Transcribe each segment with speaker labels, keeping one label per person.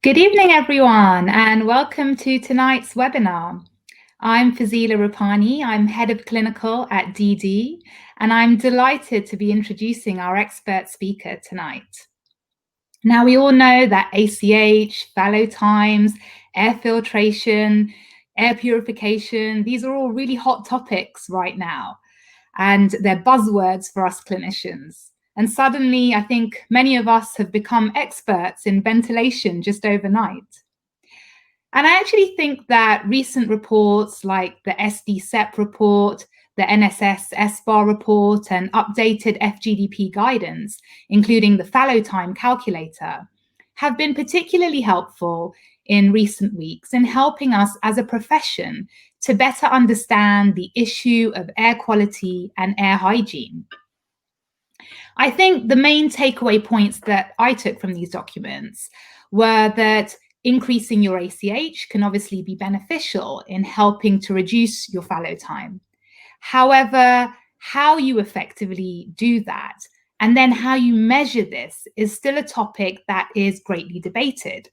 Speaker 1: Good evening, everyone, and welcome to tonight's webinar. I'm Farzeela-Rupani. I'm Head of Clinical at DD, and I'm delighted to be introducing our expert speaker tonight. Now, we all know that ACH, fallow times, air filtration, air purification, these are all really hot topics right now, and they're buzzwords for us clinicians. And suddenly, I think many of us have become experts in ventilation just overnight. And I actually think that recent reports like the SD-CEP report, the NSS SBAR report, and updated FGDP guidance, including the fallow time calculator, have been particularly helpful in recent weeks in helping us as a profession to better understand the issue of air quality and air hygiene. I think the main takeaway points that I took from these documents were that increasing your ACH can obviously be beneficial in helping to reduce your fallow time. However, how you effectively do that and then how you measure this is still a topic that is greatly debated.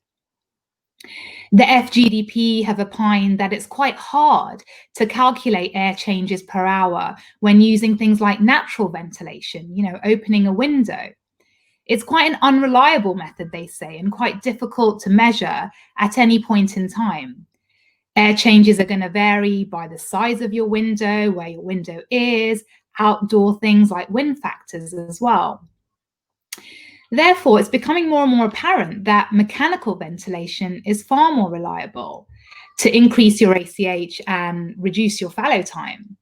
Speaker 1: The FGDP have opined that it's quite hard to calculate air changes per hour when using things like natural ventilation, opening a window. It's quite an unreliable method, they say, and quite difficult to measure at any point in time. Air changes are going to vary by the size of your window, where your window is, outdoor things like wind factors as well. Therefore, it's becoming more and more apparent that mechanical ventilation is far more reliable to increase your ACH and reduce your fallow time.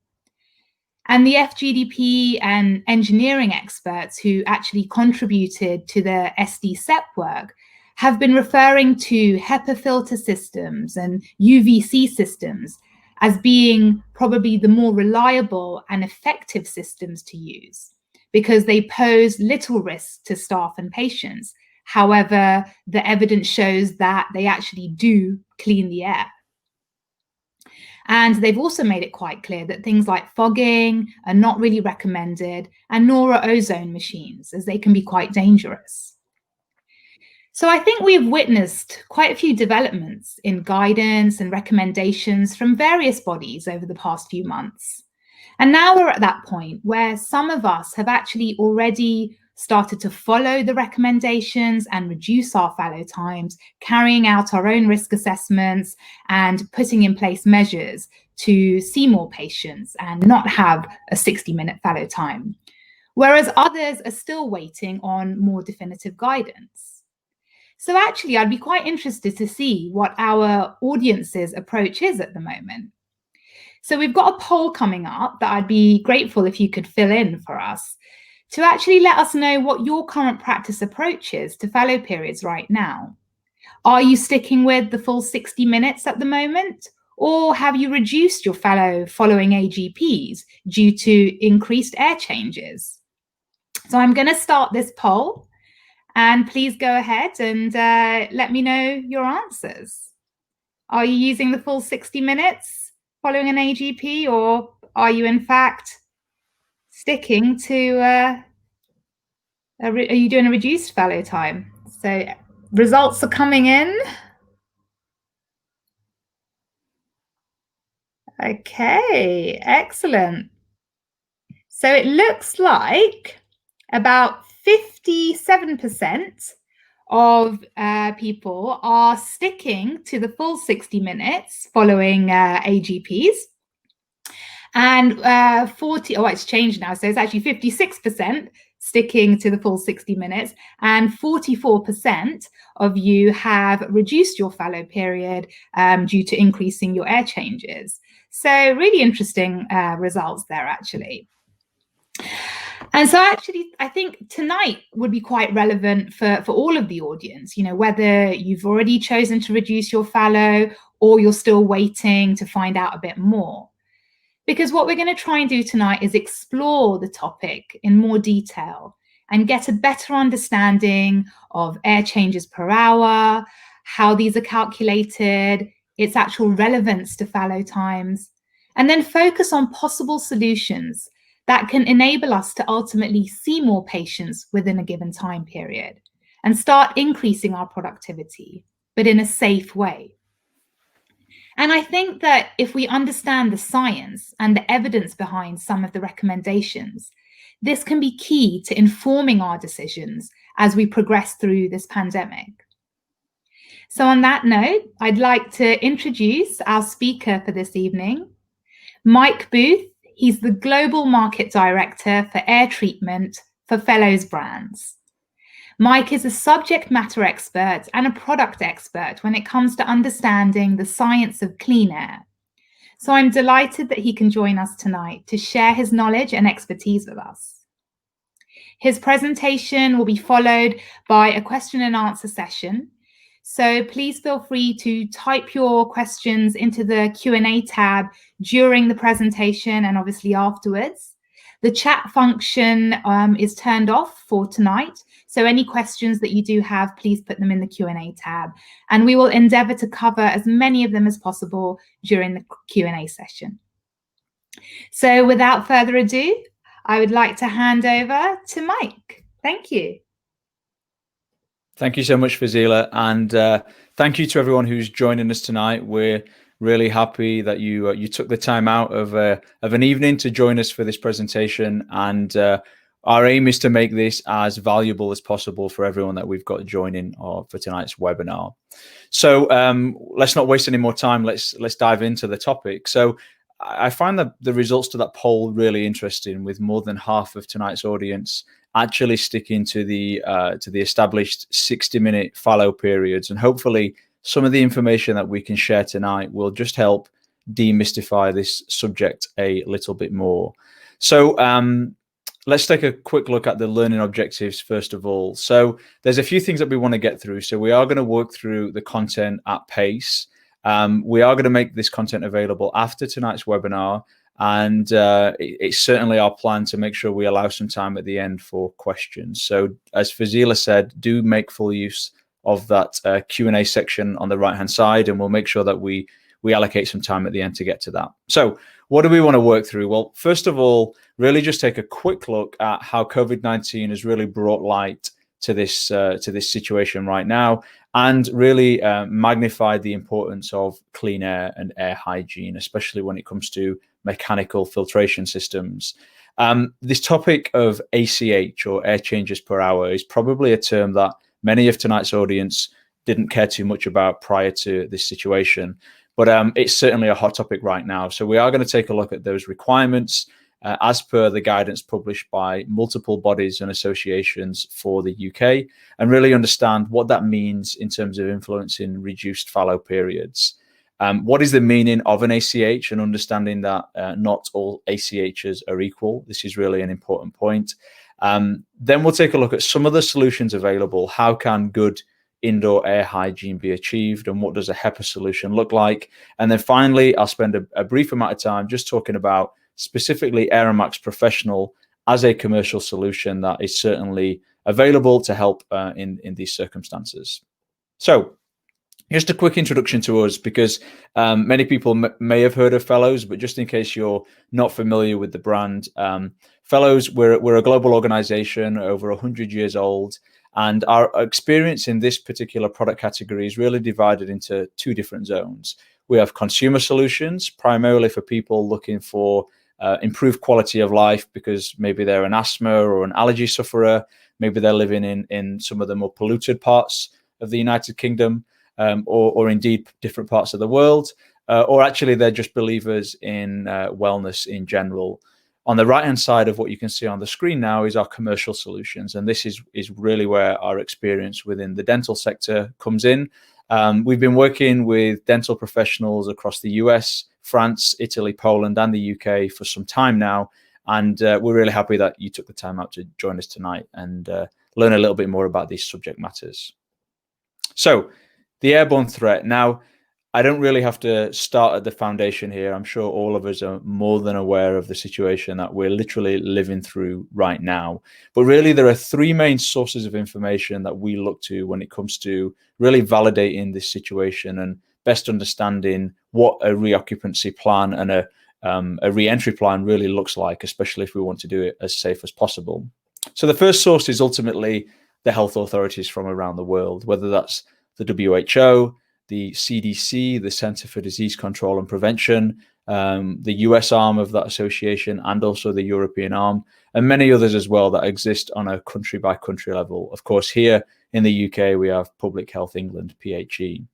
Speaker 1: And the FGDP and engineering experts who actually contributed to the SD-CEP work have been referring to HEPA filter systems and UVC systems as being probably the more reliable and effective systems to use, because they pose little risk to staff and patients. However, the evidence shows that they actually do clean the air. And they've also made it quite clear that things like fogging are not really recommended, and nor are ozone machines, as they can be quite dangerous. So I think we've witnessed quite a few developments in guidance and recommendations from various bodies over the past few months. And now we're at that point where some of us have actually already started to follow the recommendations and reduce our fallow times, carrying out our own risk assessments and putting in place measures to see more patients and not have a 60-minute fallow time, whereas others are still waiting on more definitive guidance. So actually, I'd be quite interested to see what our audience's approach is at the moment. So we've got a poll coming up that I'd be grateful if you could fill in for us to actually let us know what your current practice approach is to fallow periods right now. Are you sticking with the full 60 minutes at the moment? Or have you reduced your fallow following AGPs due to increased air changes? So I'm going to start this poll, and please go ahead and let me know your answers. Are you using the full 60 minutes following an AGP, or are you in fact sticking to, are you doing a reduced fallow time? So results are coming in. Okay, excellent. So it looks like about 57% of people are sticking to the full 60 minutes following AGPs. And it's changed now. So it's actually 56% sticking to the full 60 minutes, and 44% of you have reduced your fallow period due to increasing your air changes. So really interesting results there, actually. And so actually, I think tonight would be quite relevant for all of the audience, whether you've already chosen to reduce your fallow or you're still waiting to find out a bit more. Because what we're going to try and do tonight is explore the topic in more detail and get a better understanding of air changes per hour, how these are calculated, its actual relevance to fallow times, and then focus on possible solutions that can enable us to ultimately see more patients within a given time period and start increasing our productivity, but in a safe way. And I think that if we understand the science and the evidence behind some of the recommendations, this can be key to informing our decisions as we progress through this pandemic. So on that note, I'd like to introduce our speaker for this evening, Mike Booth. He's the Global Market Director for Air Treatment for Fellows Brands. Mike is a subject matter expert and a product expert when it comes to understanding the science of clean air. So I'm delighted that he can join us tonight to share his knowledge and expertise with us. His presentation will be followed by a question and answer session. So please feel free to type your questions into the Q&A tab during the presentation and obviously afterwards. The chat function is turned off for tonight. So any questions that you do have, please put them in the Q&A tab. And we will endeavor to cover as many of them as possible during the Q&A session. So without further ado, I would like to hand over to Mike. Thank you.
Speaker 2: Thank you so much, Farzeela, and thank you to everyone who's joining us tonight. We're really happy that you took the time out of an evening to join us for this presentation, and our aim is to make this as valuable as possible for everyone that we've got joining for tonight's webinar. So let's not waste any more time. Let's dive into the topic. So I find that the results to that poll really interesting, with more than half of tonight's audience actually sticking to the established 60-minute fallow periods, and hopefully some of the information that we can share tonight will just help demystify this subject a little bit more. So let's take a quick look at the learning objectives first of all. So there's a few things that we want to get through. So we are going to work through the content at pace. We are going to make this content available after tonight's webinar, and it's certainly our plan to make sure we allow some time at the end for questions. So as Farzeela said, do make full use of that Q&A section on the right-hand side, and we'll make sure that we allocate some time at the end to get to that. So what do we want to work through? Well, first of all, really just take a quick look at how COVID-19 has really brought light to this situation right now, and really magnified the importance of clean air and air hygiene, especially when it comes to mechanical filtration systems. This topic of ACH, or air changes per hour, is probably a term that many of tonight's audience didn't care too much about prior to this situation, but it's certainly a hot topic right now. So we are going to take a look at those requirements as per the guidance published by multiple bodies and associations for the UK, and really understand what that means in terms of influencing reduced fallow periods. What is the meaning of an ACH, and understanding that not all ACHs are equal. This is really an important point. Then we'll take a look at some of the solutions available. How can good indoor air hygiene be achieved, and what does a HEPA solution look like? And then finally, I'll spend a brief amount of time just talking about specifically AeraMax Professional as a commercial solution that is certainly available to help in these circumstances. So just a quick introduction to us, because many people may have heard of Fellows, but just in case you're not familiar with the brand, Fellows, we're a global organization, over 100 years old, and our experience in this particular product category is really divided into two different zones. We have consumer solutions, primarily for people looking for improved quality of life, because maybe they're an asthma or an allergy sufferer, maybe they're living in some of the more polluted parts of the United Kingdom, or indeed different parts of the world, or actually they're just believers in wellness in general. On the right-hand side of what you can see on the screen now is our commercial solutions, and this is really where our experience within the dental sector comes in. We've been working with dental professionals across the US, France, Italy, Poland, and the UK for some time now, and we're really happy that you took the time out to join us tonight and learn a little bit more about these subject matters. So, the airborne threat. Now, I don't really have to start at the foundation here. I'm sure all of us are more than aware of the situation that we're literally living through right now. But really, there are three main sources of information that we look to when it comes to really validating this situation and best understanding what a reoccupancy plan and a re-entry plan really looks like, especially if we want to do it as safe as possible. So the first source is ultimately the health authorities from around the world, whether that's the WHO, the CDC, the Center for Disease Control and Prevention, the US arm of that association, and also the European arm, and many others as well that exist on a country by country level. Of course, here in the UK, we have Public Health England, PHE.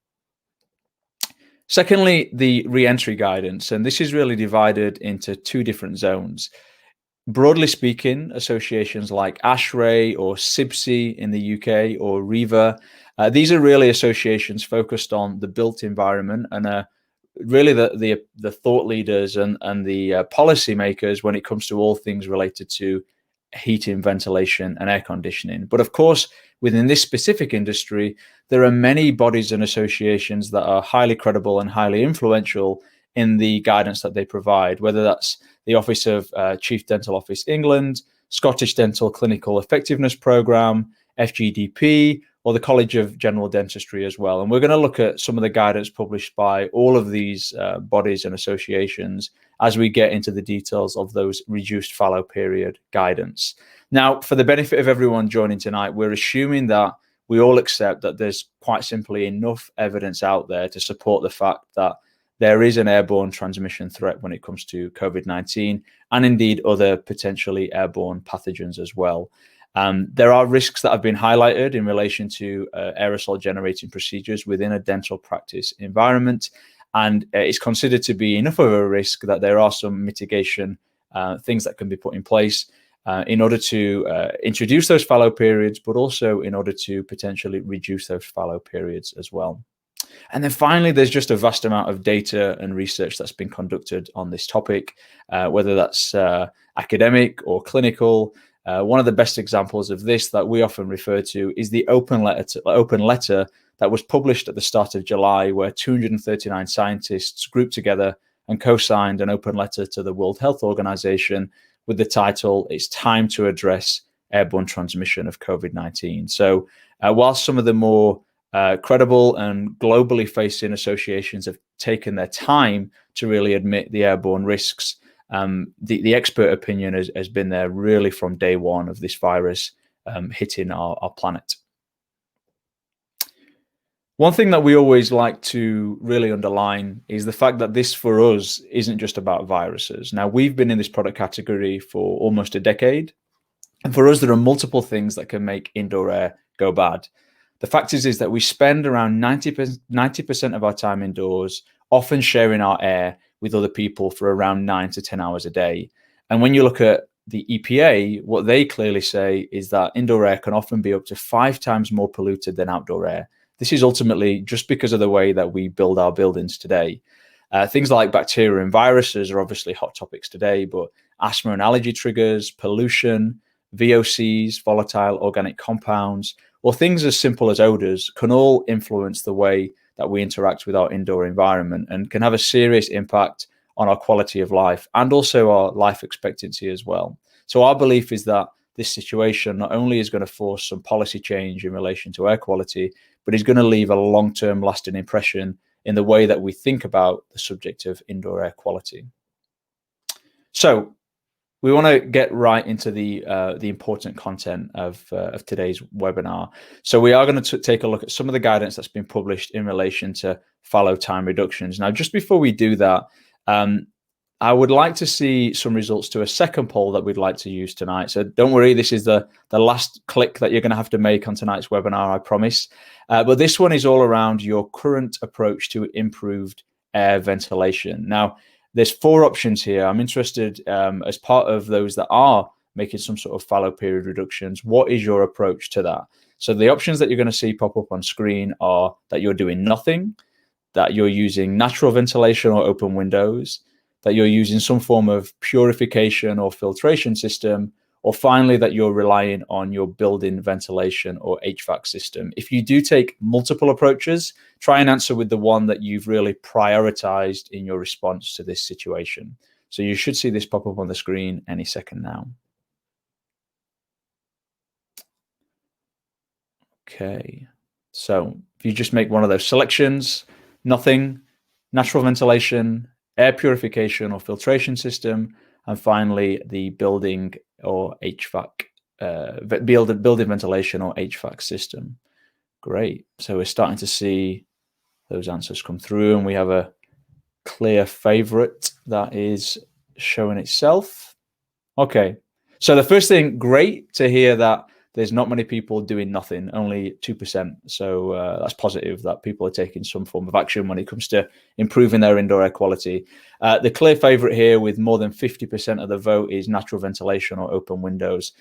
Speaker 2: Secondly, the re-entry guidance, and this is really divided into two different zones. Broadly speaking, associations like ASHRAE or CIBSE in the UK or REVA, these are really associations focused on the built environment and really the thought leaders and the policy makers when it comes to all things related to heating, ventilation, and air conditioning. But of course, within this specific industry, there are many bodies and associations that are highly credible and highly influential in the guidance that they provide, whether that's the Office of Chief Dental Office England, Scottish Dental Clinical Effectiveness Programme, FGDP, or the College of General Dentistry as well. And we're going to look at some of the guidance published by all of these bodies and associations as we get into the details of those reduced fallow period guidance. Now, for the benefit of everyone joining tonight, we're assuming that we all accept that there's quite simply enough evidence out there to support the fact that there is an airborne transmission threat when it comes to COVID-19 and indeed other potentially airborne pathogens as well. There are risks that have been highlighted in relation to aerosol generating procedures within a dental practice environment, and it's considered to be enough of a risk that there are some mitigation things that can be put in place in order to introduce those fallow periods, but also in order to potentially reduce those fallow periods as well. And then finally, there's just a vast amount of data and research that's been conducted on this topic, whether that's academic or clinical. One of the best examples of this that we often refer to is the open letter that was published at the start of July, where 239 scientists grouped together and co-signed an open letter to the World Health Organization with the title, "It's Time to Address Airborne Transmission of COVID-19." So whilst some of the more credible and globally facing associations have taken their time to really admit the airborne risks, the expert opinion has been there really from day one of this virus hitting our planet. One thing that we always like to really underline is the fact that this for us isn't just about viruses. Now, we've been in this product category for almost a decade, and for us there are multiple things that can make indoor air go bad. The fact is that we spend around 90% of our time indoors, often sharing our air with other people for around 9 to 10 hours a day. And when you look at the EPA, what they clearly say is that indoor air can often be up to 5 times more polluted than outdoor air. This is ultimately just because of the way that we build our buildings today. Things like bacteria and viruses are obviously hot topics today, but asthma and allergy triggers, pollution, VOCs, volatile organic compounds, or things as simple as odors can all influence the way that we interact with our indoor environment and can have a serious impact on our quality of life and also our life expectancy as well. So our belief is that this situation not only is going to force some policy change in relation to air quality, but is going to leave a long-term lasting impression in the way that we think about the subject of indoor air quality. So we want to get right into the important content of today's webinar. So we are going to take a look at some of the guidance that's been published in relation to fallow time reductions. Now, just before we do that, I would like to see some results to a second poll that we'd like to use tonight. So don't worry, this is the last click that you're going to have to make on tonight's webinar, I promise. But this one is all around your current approach to improved air ventilation. Now, there's 4 options here. I'm interested, as part of those that are making some sort of fallow period reductions, what is your approach to that? So the options that you're going to see pop up on screen are that you're doing nothing, that you're using natural ventilation or open windows, that you're using some form of purification or filtration system, or finally that you're relying on your building ventilation or HVAC system. If you do take multiple approaches, try and answer with the one that you've really prioritized in your response to this situation. So you should see this pop up on the screen any second now. Okay, so if you just make one of those selections, nothing, natural ventilation, air purification or filtration system, and finally the building or HVAC building ventilation or HVAC system. Great. So we're starting to see those answers come through, and we have a clear favorite that is showing itself. Okay. So the first thing, great to hear that there's not many people doing nothing, only 2%. So that's positive that people are taking some form of action when it comes to improving their indoor air quality. The clear favorite here with more than 50% of the vote is natural ventilation or open windows.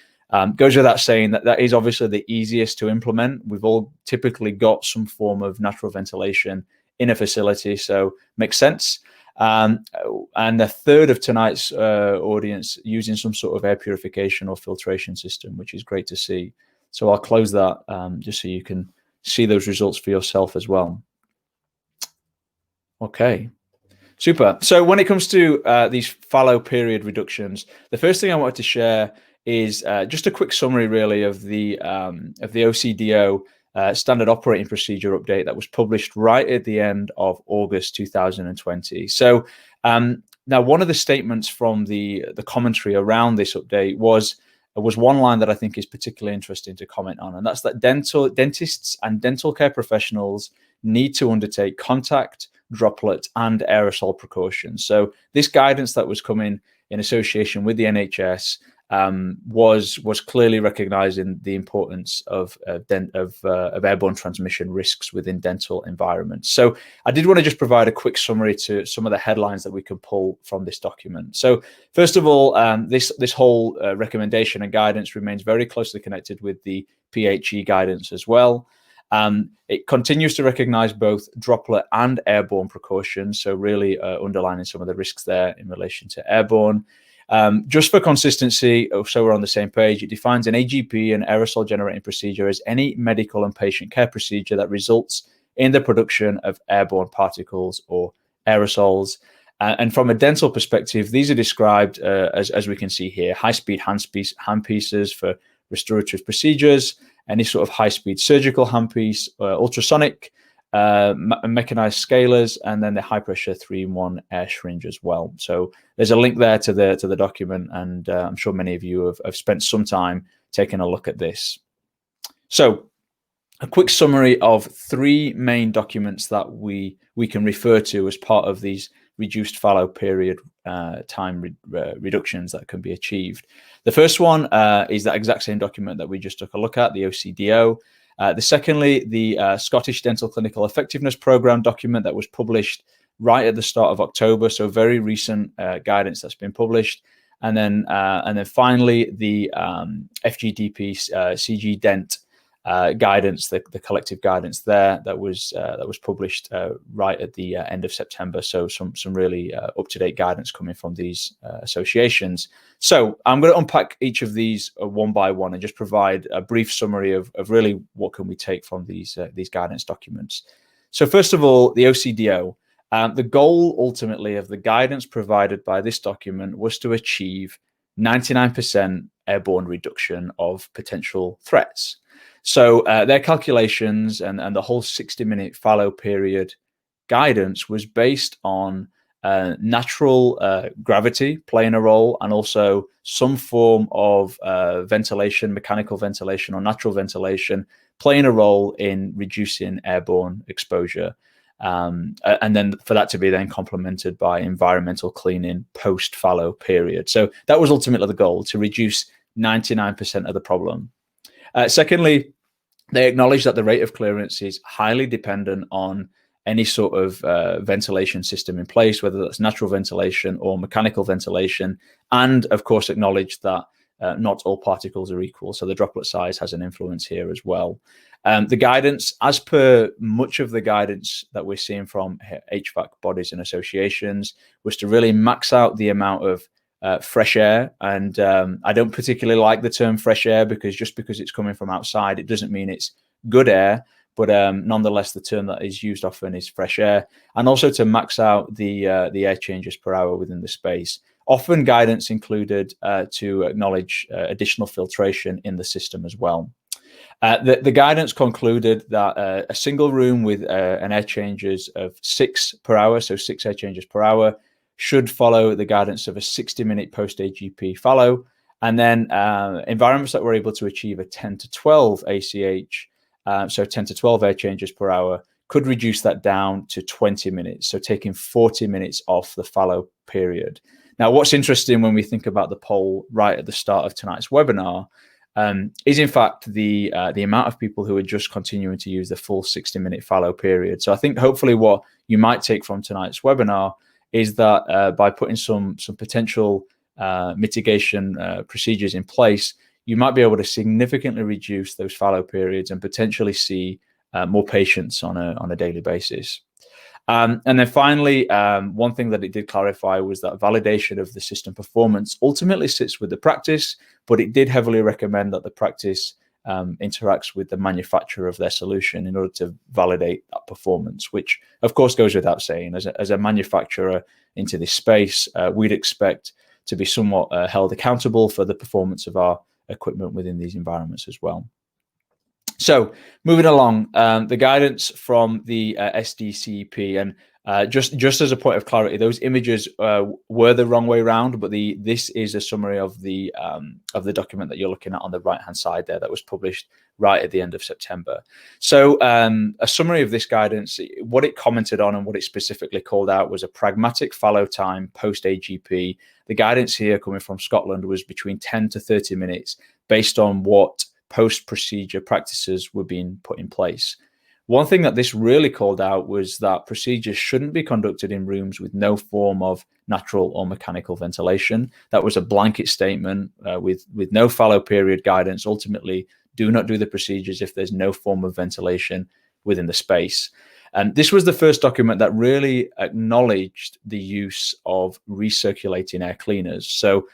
Speaker 2: Goes without saying that is obviously the easiest to implement. We've all typically got some form of natural ventilation in a facility, so makes sense. And a third of tonight's audience using some sort of air purification or filtration system, which is great to see. So I'll close that just so you can see those results for yourself as well. Okay, super. So when it comes to these fallow period reductions, the first thing I wanted to share is just a quick summary, really, of the OCDO standard operating procedure update that was published right at the end of August 2020. So now one of the statements from the commentary around this update was one line that I think is particularly interesting to comment on, and that's that dentists and dental care professionals need to undertake contact, droplet, and aerosol precautions. So this guidance that was coming in association with the NHS was clearly recognizing the importance of airborne transmission risks within dental environments. So I did want to just provide a quick summary to some of the headlines that we can pull from this document. So first of all, this whole recommendation and guidance remains very closely connected with the PHE guidance as well. It continues to recognize both droplet and airborne precautions, so really underlining some of the risks there in relation to airborne. Just for consistency, so we're on the same page, it defines an AGP, an aerosol generating procedure, as any medical and patient care procedure that results in the production of airborne particles or aerosols. And from a dental perspective, these are described as we can see here: high-speed handpieces for restorative procedures, any sort of high-speed surgical handpiece, ultrasonic, mechanized scalers, and then the high-pressure 3-in-1 air syringe as well. So there's a link there to the document, and I'm sure many of you have spent some time taking a look at this. So a quick summary of 3 main documents that we can refer to as part of these reduced fallow period time reductions that can be achieved. The first one is that exact same document that we just took a look at, the OCDO. Secondly, the Scottish Dental Clinical Effectiveness Programme document that was published right at the start of October, so very recent guidance that's been published. And then finally, the FGDP CG Dent guidance, the collective guidance there that was published right at the end of September. So some really up-to-date guidance coming from these associations. So I'm going to unpack each of these one by one and just provide a brief summary of really what can we take from these guidance documents. So first of all, the OCDO. The goal ultimately of the guidance provided by this document was to achieve 99% airborne reduction of potential threats. So their calculations and the whole 60-minute fallow period guidance was based on natural gravity playing a role, and also some form of ventilation, mechanical ventilation or natural ventilation playing a role in reducing airborne exposure. And then for that to be then complemented by environmental cleaning post-fallow period. So that was ultimately the goal, to reduce 99% of the problem. Secondly, they acknowledge that the rate of clearance is highly dependent on any sort of ventilation system in place, whether that's natural ventilation or mechanical ventilation, and of course acknowledge that not all particles are equal, so the droplet size has an influence here as well. The guidance, as per much of the guidance that we're seeing from HVAC bodies and associations, was to really max out the amount of fresh air. And I don't particularly like the term fresh air, because just because it's coming from outside, it doesn't mean it's good air. But nonetheless, the term that is used often is fresh air, and also to max out the air changes per hour within the space. Often guidance included to acknowledge additional filtration in the system as well. The guidance concluded that a single room with an air changes of 6 per hour, so 6 air changes per hour, should follow the guidance of a 60-minute post-AGP fallow. And then environments that were able to achieve a 10 to 12 ACH, so 10 to 12 air changes per hour, could reduce that down to 20 minutes, so taking 40 minutes off the fallow period. Now, what's interesting when we think about the poll right at the start of tonight's webinar is in fact the amount of people who are just continuing to use the full 60-minute fallow period. So I think hopefully what you might take from tonight's webinar is that by putting some potential mitigation procedures in place, you might be able to significantly reduce those fallow periods and potentially see more patients on a daily basis. And then finally, one thing that it did clarify was that validation of the system performance ultimately sits with the practice, but it did heavily recommend that the practice interacts with the manufacturer of their solution in order to validate that performance, which of course goes without saying. As a manufacturer into this space, we'd expect to be somewhat held accountable for the performance of our equipment within these environments as well. So moving along, the guidance from the SDCP, and just as a point of clarity, those images were the wrong way around, but this is a summary of the document that you're looking at on the right hand side there that was published right at the end of September. So a summary of this guidance, what it commented on and what it specifically called out was a pragmatic fallow time post AGP. The guidance here coming from Scotland was between 10 to 30 minutes based on what post-procedure practices were being put in place. One thing that this really called out was that procedures shouldn't be conducted in rooms with no form of natural or mechanical ventilation. That was a blanket statement with no fallow period guidance. Ultimately, do not do the procedures if there's no form of ventilation within the space. And this was the first document that really acknowledged the use of recirculating air cleaners. So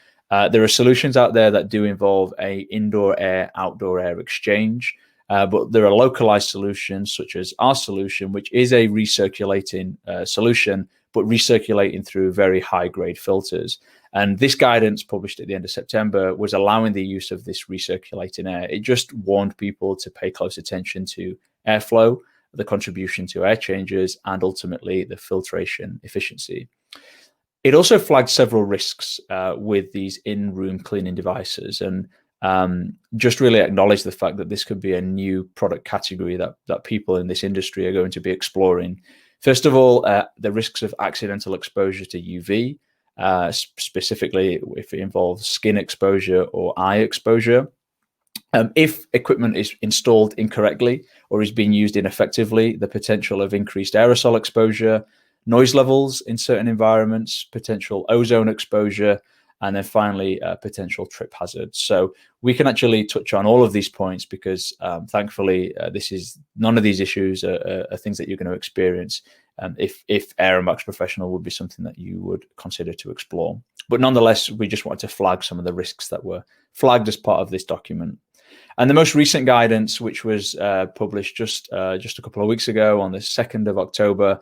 Speaker 2: there are solutions out there that do involve a indoor air, outdoor air exchange, but there are localized solutions such as our solution, which is a recirculating solution, but recirculating through very high grade filters. And this guidance published at the end of September was allowing the use of this recirculating air. It just warned people to pay close attention to airflow, the contribution to air changes, and ultimately the filtration efficiency. It also flagged several risks with these in-room cleaning devices, and just really acknowledged the fact that this could be a new product category that people in this industry are going to be exploring. First of all, the risks of accidental exposure to UV, specifically if it involves skin exposure or eye exposure. If equipment is installed incorrectly or is being used ineffectively, the potential of increased aerosol exposure, noise levels in certain environments, potential ozone exposure, and then finally potential trip hazards. So we can actually touch on all of these points because thankfully none of these issues are things that you're going to experience if AeraMax Professional would be something that you would consider to explore. But nonetheless, we just wanted to flag some of the risks that were flagged as part of this document. And the most recent guidance, which was published just a couple of weeks ago on the 2nd of October,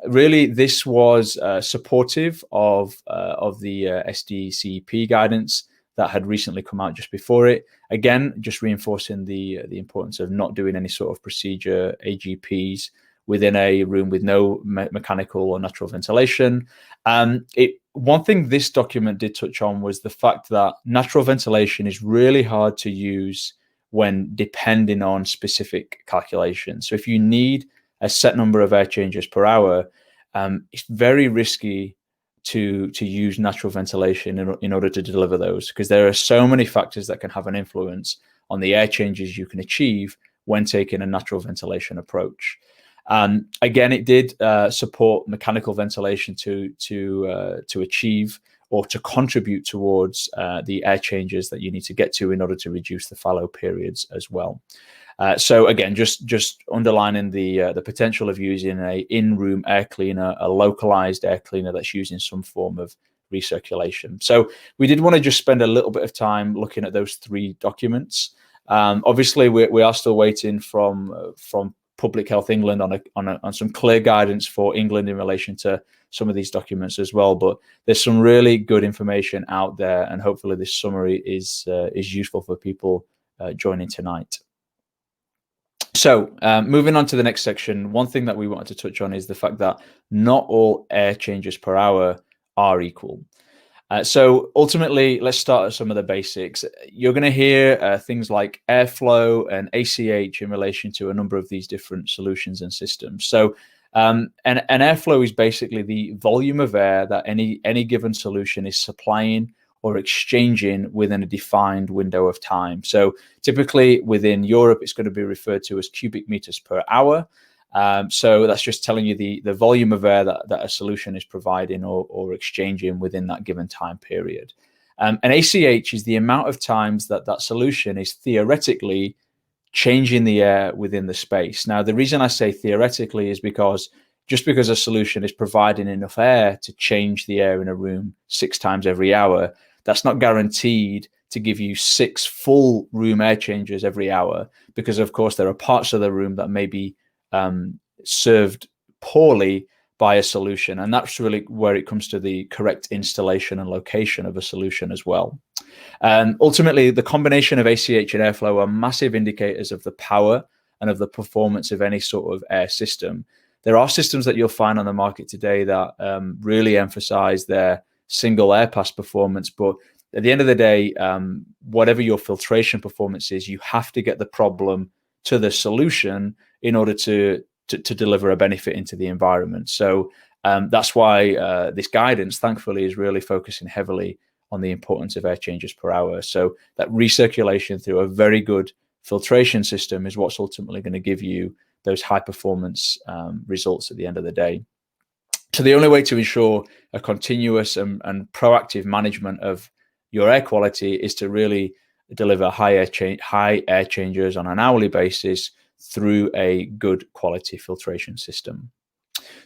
Speaker 2: really, this was supportive of the SDCP guidance that had recently come out just before it. Again, just reinforcing the importance of not doing any sort of procedure AGPs within a room with no mechanical or natural ventilation. One thing this document did touch on was the fact that natural ventilation is really hard to use when depending on specific calculations. So if you need a set number of air changes per hour, it's very risky to use natural ventilation in order to deliver those, because there are so many factors that can have an influence on the air changes you can achieve when taking a natural ventilation approach. Again, it did support mechanical ventilation to achieve or to contribute towards the air changes that you need to get to in order to reduce the fallow periods as well. So again, just underlining the potential of using a in-room air cleaner, a localized air cleaner that's using some form of recirculation. So we did want to just spend a little bit of time looking at those three documents. Obviously, we are still waiting from Public Health England on some clear guidance for England in relation to some of these documents as well. But there's some really good information out there, and hopefully this summary is useful for people joining tonight. So moving on to the next section, one thing that we wanted to touch on is the fact that not all air changes per hour are equal. So ultimately, let's start at some of the basics. You're going to hear things like airflow and ACH in relation to a number of these different solutions and systems. So and airflow is basically the volume of air that any given solution is supplying or exchanging within a defined window of time. So typically within Europe, it's going to be referred to as cubic meters per hour. So that's just telling you the volume of air that a solution is providing or exchanging within that given time period. And ACH is the amount of times that solution is theoretically changing the air within the space. Now, the reason I say theoretically is because just because a solution is providing enough air to change the air in a room 6 times every hour, that's not guaranteed to give you 6 full room air changes every hour, because of course there are parts of the room that may be served poorly by a solution, and that's really where it comes to the correct installation and location of a solution as well. Ultimately, the combination of ACH and airflow are massive indicators of the power and of the performance of any sort of air system. There are systems that you'll find on the market today that really emphasize their single air pass performance, but at the end of the day, whatever your filtration performance is, you have to get the problem to the solution in order to deliver a benefit into the environment. So that's why this guidance, thankfully, is really focusing heavily on the importance of air changes per hour. So that recirculation through a very good filtration system is what's ultimately going to give you those high performance results at the end of the day. So the only way to ensure a continuous and proactive management of your air quality is to really deliver high air changes on an hourly basis through a good quality filtration system.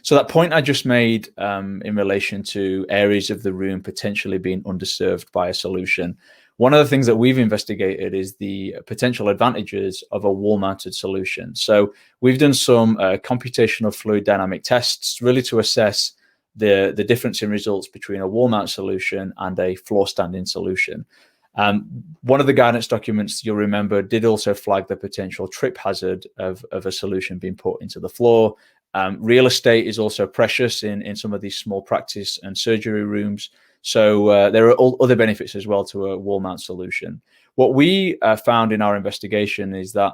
Speaker 2: So that point I just made in relation to areas of the room potentially being underserved by a solution, one of the things that we've investigated is the potential advantages of a wall-mounted solution. So we've done some computational fluid dynamic tests really to assess the difference in results between a wall-mount solution and a floor-standing solution. One of the guidance documents, you'll remember, did also flag the potential trip hazard of a solution being put into the floor. Real estate is also precious in some of these small practice and surgery rooms. So there are other benefits as well to a wall mount solution. What we found in our investigation is that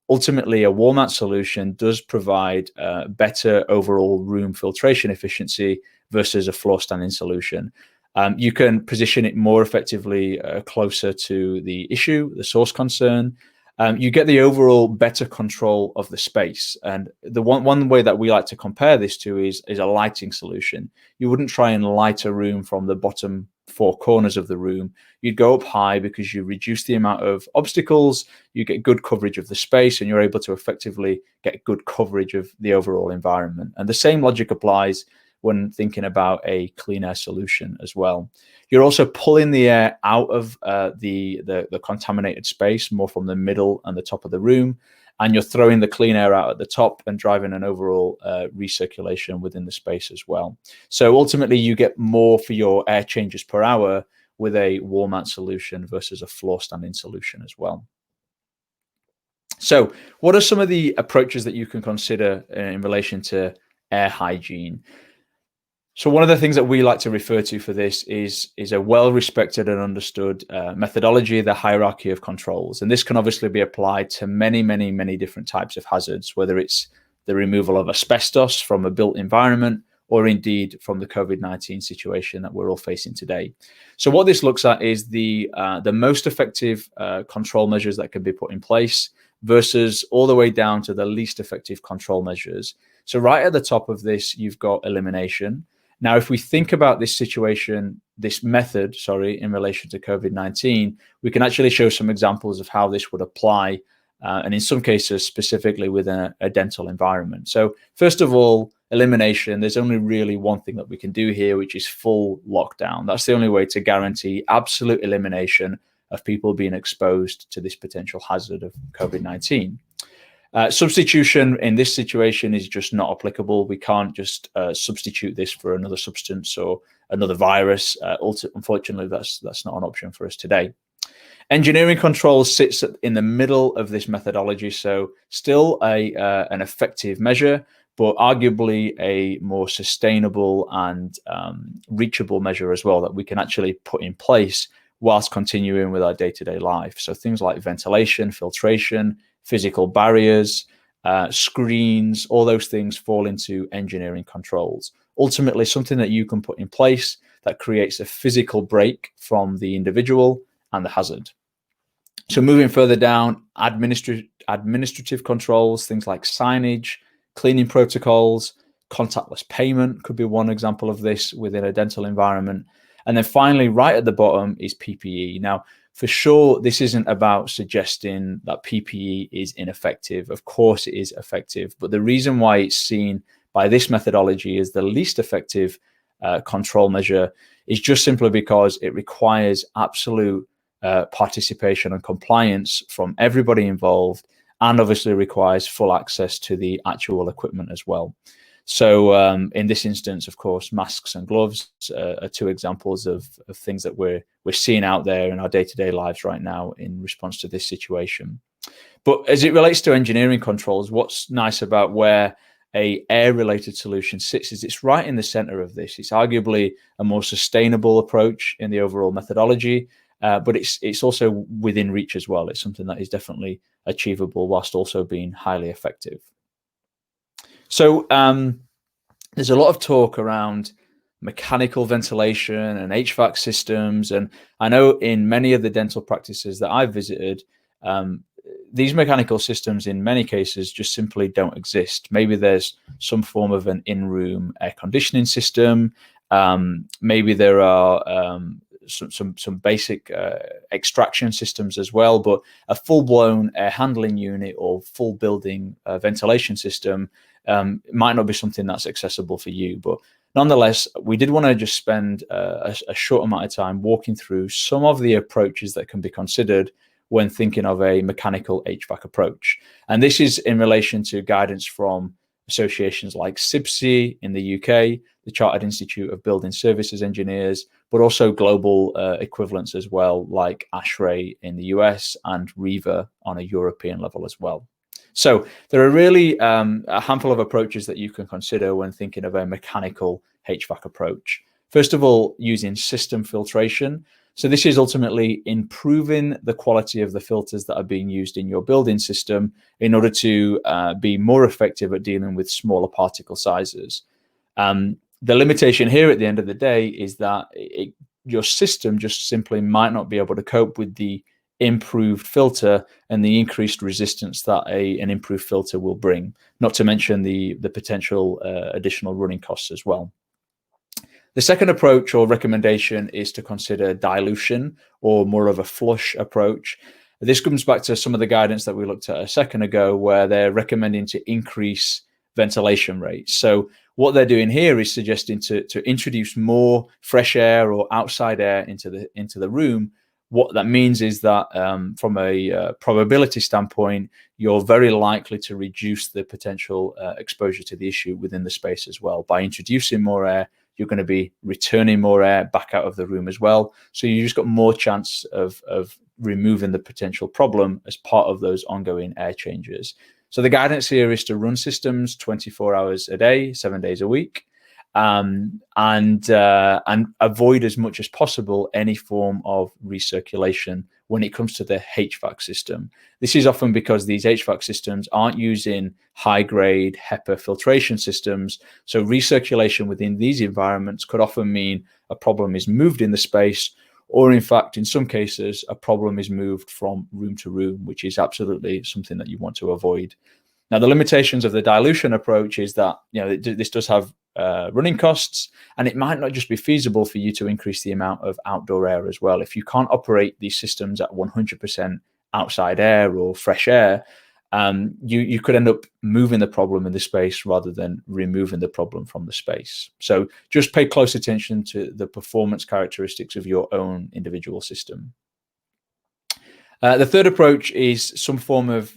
Speaker 2: ultimately a wall mount solution does provide better overall room filtration efficiency versus a floor standing solution. You can position it more effectively closer to the issue, the source concern. You get the overall better control of the space. And the one way that we like to compare this to is a lighting solution. You wouldn't try and light a room from the bottom 4 corners of the room. You'd go up high because you reduce the amount of obstacles, you get good coverage of the space, and you're able to effectively get good coverage of the overall environment. And the same logic applies when thinking about a clean air solution as well. You're also pulling the air out of the contaminated space more from the middle and the top of the room, and you're throwing the clean air out at the top and driving an overall recirculation within the space as well. So ultimately, you get more for your air changes per hour with a wall mount solution versus a floor standing solution as well. So what are some of the approaches that you can consider in relation to air hygiene? So one of the things that we like to refer to for this is a well-respected and understood methodology, the hierarchy of controls. And this can obviously be applied to many, many, many different types of hazards, whether it's the removal of asbestos from a built environment or indeed from the COVID-19 situation that we're all facing today. So what this looks at is the most effective control measures that can be put in place versus all the way down to the least effective control measures. So right at the top of this, you've got elimination. Now, if we think about this situation, this method, in relation to COVID-19, we can actually show some examples of how this would apply, and in some cases, specifically within a dental environment. So first of all, elimination, there's only really one thing that we can do here, which is full lockdown. That's the only way to guarantee absolute elimination of people being exposed to this potential hazard of COVID-19. Substitution in this situation is just not applicable. We can't just substitute this for another substance or another virus. Unfortunately, that's not an option for us today. Engineering control sits in the middle of this methodology, so still an effective measure, but arguably a more sustainable and reachable measure as well that we can actually put in place whilst continuing with our day-to-day life. So things like ventilation, filtration, physical barriers, screens, all those things fall into engineering controls. Ultimately, something that you can put in place that creates a physical break from the individual and the hazard. So moving further down, administrative controls, things like signage, cleaning protocols, contactless payment could be one example of this within a dental environment. And then finally, right at the bottom is PPE. Now, for sure, this isn't about suggesting that PPE is ineffective. Of course, it is effective. But the reason why it's seen by this methodology as the least effective control measure is just simply because it requires absolute participation and compliance from everybody involved, and obviously requires full access to the actual equipment as well. So in this instance, of course, masks and gloves are two examples of things that we're seeing out there in our day-to-day lives right now in response to this situation. But as it relates to engineering controls, what's nice about where a air-related solution sits is it's right in the center of this. It's arguably a more sustainable approach in the overall methodology, but it's also within reach as well. It's something that is definitely achievable whilst also being highly effective. So there's a lot of talk around mechanical ventilation and HVAC systems. And I know in many of the dental practices that I've visited, these mechanical systems in many cases just simply don't exist. Maybe there's some form of an in-room air conditioning system. Maybe there are some basic extraction systems as well, but a full-blown air handling unit or full building ventilation system might not be something that's accessible for you. But nonetheless, we did want to just spend a short amount of time walking through some of the approaches that can be considered when thinking of a mechanical HVAC approach. And this is in relation to guidance from associations like CIBSE in the UK, the Chartered Institute of Building Services Engineers, but also global equivalents as well, like ASHRAE in the US and REVA on a European level as well. So there are really a handful of approaches that you can consider when thinking of a mechanical HVAC approach. First of all, using system filtration. So this is ultimately improving the quality of the filters that are being used in your building system in order to be more effective at dealing with smaller particle sizes. The limitation here at the end of the day is that your system just simply might not be able to cope with the improved filter and the increased resistance that an improved filter will bring, not to mention the potential additional running costs as well. The second approach or recommendation is to consider dilution or more of a flush approach. This comes back to some of the guidance that we looked at a second ago, where they're recommending to increase ventilation rates. So what they're doing here is suggesting to introduce more fresh air or outside air into the room. What that means is that from a probability standpoint, you're very likely to reduce the potential exposure to the issue within the space as well. By introducing more air, you're going to be returning more air back out of the room as well. So you just got more chance of removing the potential problem as part of those ongoing air changes. So the guidance here is to run systems 24 hours a day, 7 days a week, and avoid as much as possible any form of recirculation when it comes to the HVAC system. This is often because these HVAC systems aren't using high-grade HEPA filtration systems, so recirculation within these environments could often mean a problem is moved in the space, or in fact, in some cases, a problem is moved from room to room, which is absolutely something that you want to avoid. Now, the limitations of the dilution approach is that this does have running costs, and it might not just be feasible for you to increase the amount of outdoor air as well. If you can't operate these systems at 100% outside air or fresh air, you could end up moving the problem in the space rather than removing the problem from the space. So just pay close attention to the performance characteristics of your own individual system. The third approach is some form of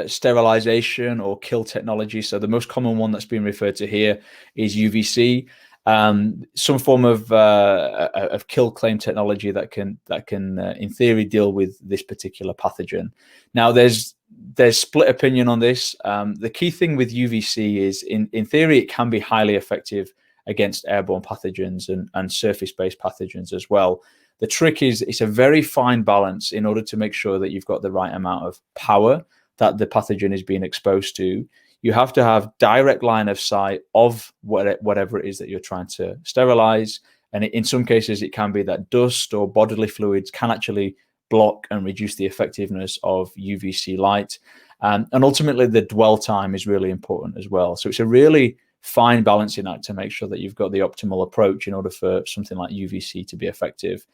Speaker 2: sterilization or kill technology. So the most common one that's being referred to here is UVC. some form of kill claim technology that can in theory deal with this particular pathogen. Now there's split opinion on this. The key thing with UVC is in theory it can be highly effective against airborne pathogens and surface-based pathogens as well. The trick is it's a very fine balance in order to make sure that you've got the right amount of power that the pathogen is being exposed to. You have to have direct line of sight of whatever it is that you're trying to sterilize. And in some cases, it can be that dust or bodily fluids can actually block and reduce the effectiveness of UVC light. And ultimately, the dwell time is really important as well. So it's a really fine balancing act to make sure that you've got the optimal approach in order for something like UVC to be effective.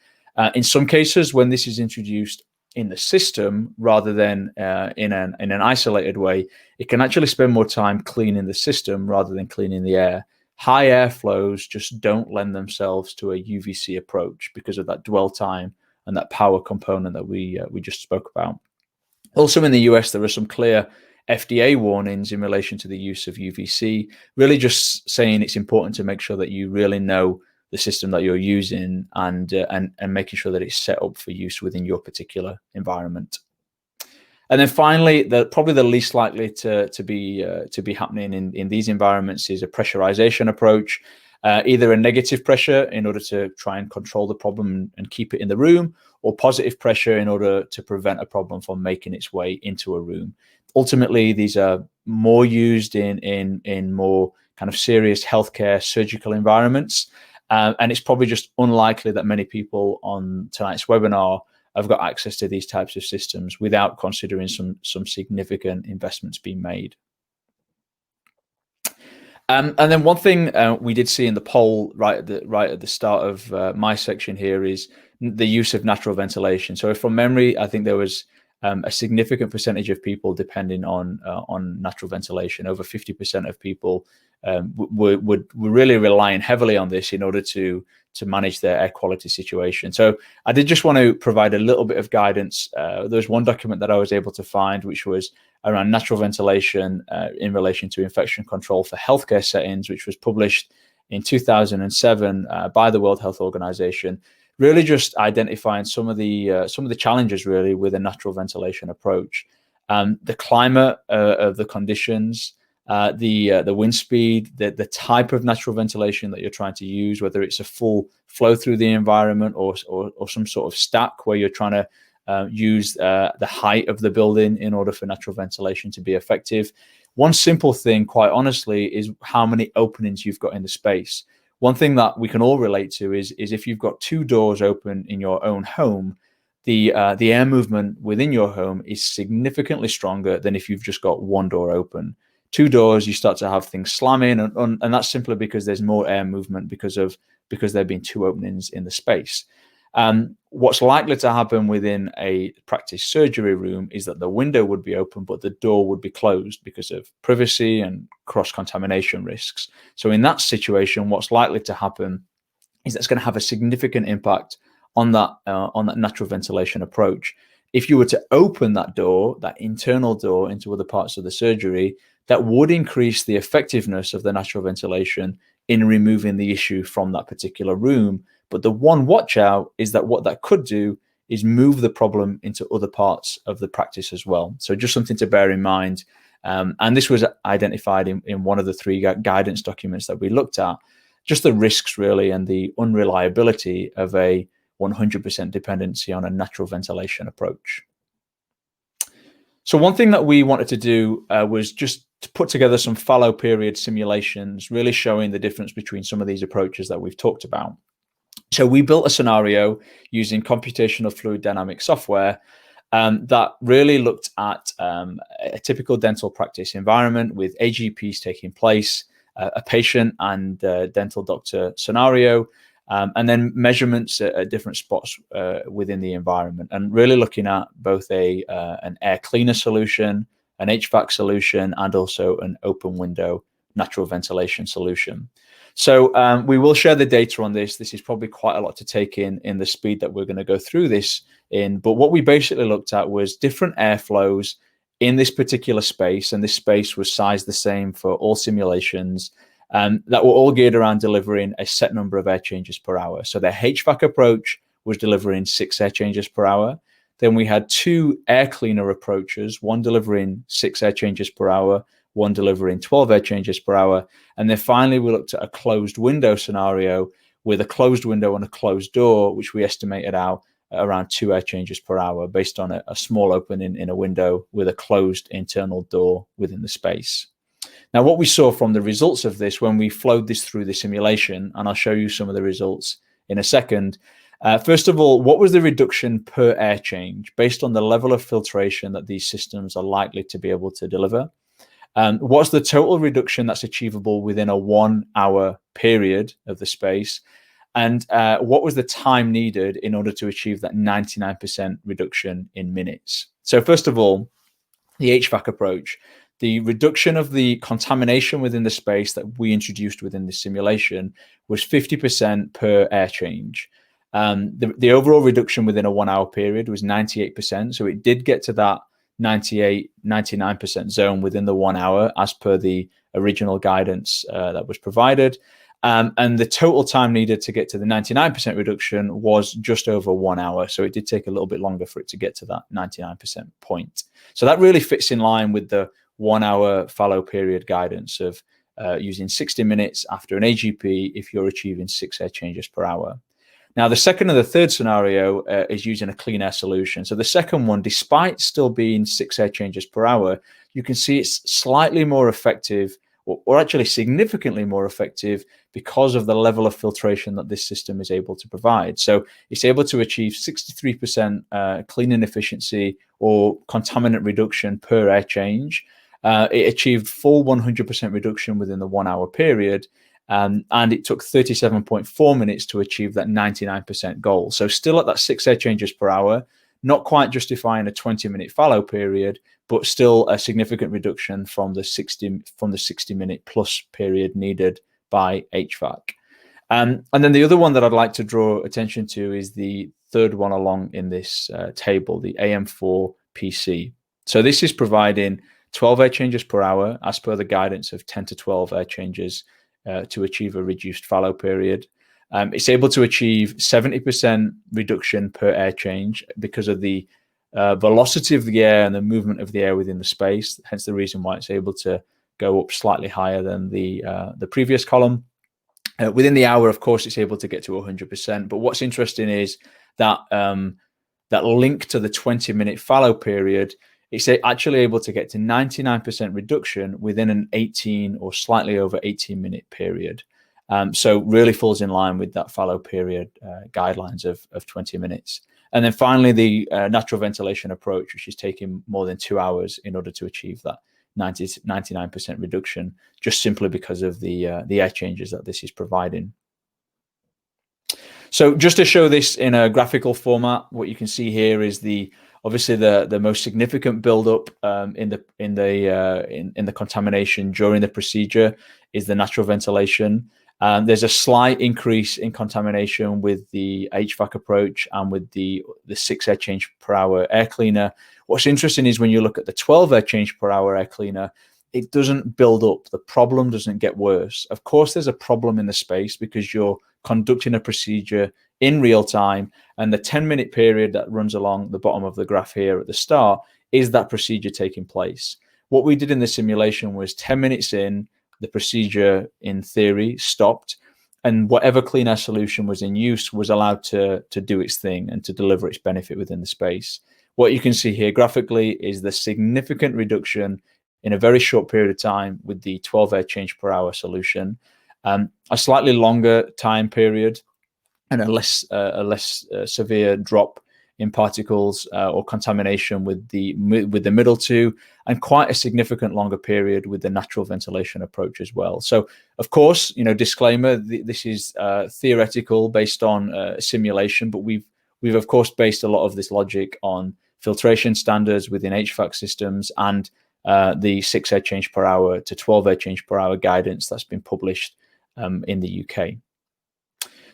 Speaker 2: In some cases, when this is introduced in the system rather than in an isolated way, it can actually spend more time cleaning the system rather than cleaning the air. High air flows just don't lend themselves to a UVC approach because of that dwell time and that power component that we just spoke about. Also in the US, there are some clear FDA warnings in relation to the use of UVC, really just saying it's important to make sure that you really know the system that you're using and making sure that it's set up for use within your particular environment. And then finally, probably the least likely to be happening in these environments is a pressurization approach, either a negative pressure in order to try and control the problem and keep it in the room, or positive pressure in order to prevent a problem from making its way into a room. Ultimately, these are more used in more kind of serious healthcare surgical environments. And it's probably just unlikely that many people on tonight's webinar have got access to these types of systems without considering some significant investments being made. And then one thing we did see in the poll right at the start of my section here is the use of natural ventilation. So from memory, I think there was a significant percentage of people depending on natural ventilation. Over 50% of people were really relying heavily on this in order to manage their air quality situation. So I did just want to provide a little bit of guidance. There was one document that I was able to find, which was around natural ventilation in relation to infection control for healthcare settings, which was published in 2007 by the World Health Organization, really just identifying some of the challenges really with a natural ventilation approach. The climate of the conditions, the wind speed, the type of natural ventilation that you're trying to use, whether it's a full flow through the environment or some sort of stack where you're trying to use the height of the building in order for natural ventilation to be effective. One simple thing, quite honestly, is how many openings you've got in the space. One thing that we can all relate to is if you've got two doors open in your own home, the air movement within your home is significantly stronger than if you've just got one door open. Two doors, you start to have things slamming, and that's simply because there's more air movement because there have been two openings in the space. What's likely to happen within a practice surgery room is that the window would be open, but the door would be closed because of privacy and cross-contamination risks. So in that situation, what's likely to happen is that's going to have a significant impact on that natural ventilation approach. If you were to open that door, that internal door into other parts of the surgery, that would increase the effectiveness of the natural ventilation in removing the issue from that particular room. But the one watch out is that what that could do is move the problem into other parts of the practice as well. So just something to bear in mind. And this was identified in one of the three guidance documents that we looked at, just the risks really and the unreliability of a 100% dependency on a natural ventilation approach. So one thing that we wanted to do was just to put together some fallow period simulations, really showing the difference between some of these approaches that we've talked about. So we built a scenario using computational fluid dynamics software that really looked at a typical dental practice environment with AGPs taking place, a patient and dental doctor scenario, and then measurements at different spots within the environment, and really looking at both an air cleaner solution, an HVAC solution, and also an open window natural ventilation solution. So we will share the data on this. This is probably quite a lot to take in the speed that we're going to go through this in. But what we basically looked at was different airflows in this particular space, and this space was sized the same for all simulations. that were all geared around delivering a set number of air changes per hour. So the HVAC approach was delivering 6 air changes per hour. Then we had 2 air cleaner approaches, one delivering 6 air changes per hour, one delivering 12 air changes per hour. And then finally, we looked at a closed window scenario with a closed window and a closed door, which we estimated out at around 2 air changes per hour based on a small opening in a window with a closed internal door within the space. Now, what we saw from the results of this when we flowed this through the simulation, and I'll show you some of the results in a second. First of all, what was the reduction per air change based on the level of filtration that these systems are likely to be able to deliver? What's the total reduction that's achievable within a 1 hour period of the space? And what was the time needed in order to achieve that 99% reduction in minutes? So first of all, the HVAC approach, the reduction of the contamination within the space that we introduced within the simulation was 50% per air change. The overall reduction within a 1 hour period was 98%. So it did get to that 99% zone within the 1 hour as per the original guidance that was provided. And the total time needed to get to the 99% reduction was just over 1 hour. So it did take a little bit longer for it to get to that 99% point. So that really fits in line with the 1 hour fallow period guidance of using 60 minutes after an AGP if you're achieving 6 air changes per hour. Now, the second and the third scenario is using a clean air solution. So the second one, despite still being 6 air changes per hour, you can see it's slightly more effective, or actually significantly more effective, because of the level of filtration that this system is able to provide. So it's able to achieve 63% cleaning efficiency or contaminant reduction per air change. It achieved full 100% reduction within the 1 hour period. And it took 37.4 minutes to achieve that 99% goal. So still at that 6 air changes per hour, not quite justifying a 20-minute fallow period, but still a significant reduction from the 60-minute plus period needed by HVAC. And then the other one that I'd like to draw attention to is the third one along in this table, the AM4 PC. So this is providing 12 air changes per hour as per the guidance of 10 to 12 air changes to achieve a reduced fallow period. It's able to achieve 70% reduction per air change because of the velocity of the air and the movement of the air within the space, hence the reason why it's able to go up slightly higher than the previous column. Within the hour, of course, it's able to get to 100%. But what's interesting is that that link to the 20-minute fallow period, it's actually able to get to 99% reduction within an 18 or slightly over 18-minute period. So really falls in line with that fallow period guidelines of 20 minutes. And then finally, the natural ventilation approach, which is taking more than 2 hours in order to achieve that 99% reduction, just simply because of the air changes that this is providing. So just to show this in a graphical format, what you can see here is obviously the most significant buildup in the contamination during the procedure is the natural ventilation. There's a slight increase in contamination with the HVAC approach and with the 6 air change per hour air cleaner. What's interesting is when you look at the 12 air change per hour air cleaner, it doesn't build up. The problem doesn't get worse. Of course, there's a problem in the space because you're conducting a procedure in real time, and the 10-minute period that runs along the bottom of the graph here at the start is that procedure taking place. What we did in the simulation was 10 minutes in, the procedure in theory stopped, and whatever clean air solution was in use was allowed to do its thing and to deliver its benefit within the space. What you can see here graphically is the significant reduction in a very short period of time with the 12 air change per hour solution, a slightly longer time period and a less severe drop in particles or contamination with the middle two, and quite a significant longer period with the natural ventilation approach as well. So, of course, disclaimer: this is theoretical based on simulation, but we've of course based a lot of this logic on filtration standards within HVAC systems and the 6 air change per hour to 12 air change per hour guidance that's been published in the UK.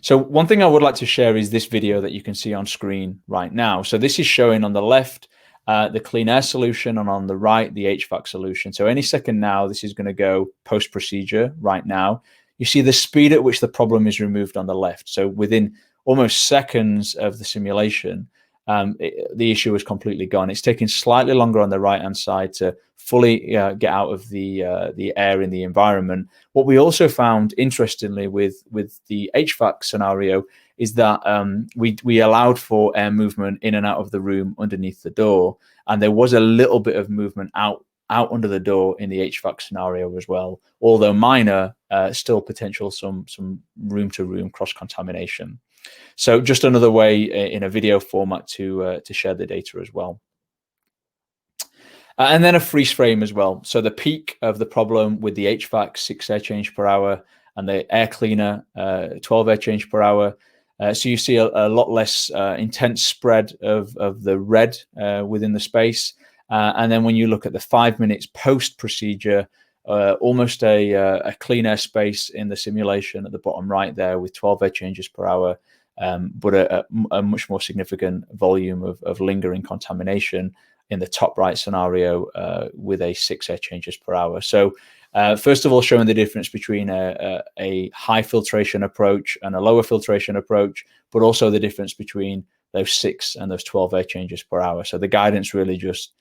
Speaker 2: So one thing I would like to share is this video that you can see on screen right now. So this is showing on the left the clean air solution, and on the right, the HVAC solution. So any second now, this is going to go post-procedure right now. You see the speed at which the problem is removed on the left. So within almost seconds of the simulation, the issue is completely gone. It's taking slightly longer on the right-hand side to fully get out of the air in the environment. What we also found, interestingly, with the HVAC scenario is that we allowed for air movement in and out of the room underneath the door, and there was a little bit of movement out under the door in the HVAC scenario as well, although minor, still potential some room-to-room cross-contamination. So just another way in a video format to share the data as well. And then a freeze frame as well. So the peak of the problem with the HVAC, 6 air change per hour, and the air cleaner, 12 air change per hour. So you see a lot less intense spread of the red within the space. And then when you look at the 5 minutes post-procedure, almost a clean air space in the simulation at the bottom right there with 12 air changes per hour, but a much more significant volume of lingering contamination in the top right scenario with a 6 air changes per hour. So first of all, showing the difference between a high filtration approach and a lower filtration approach, but also the difference between those 6 and those 12 air changes per hour. So the guidance really just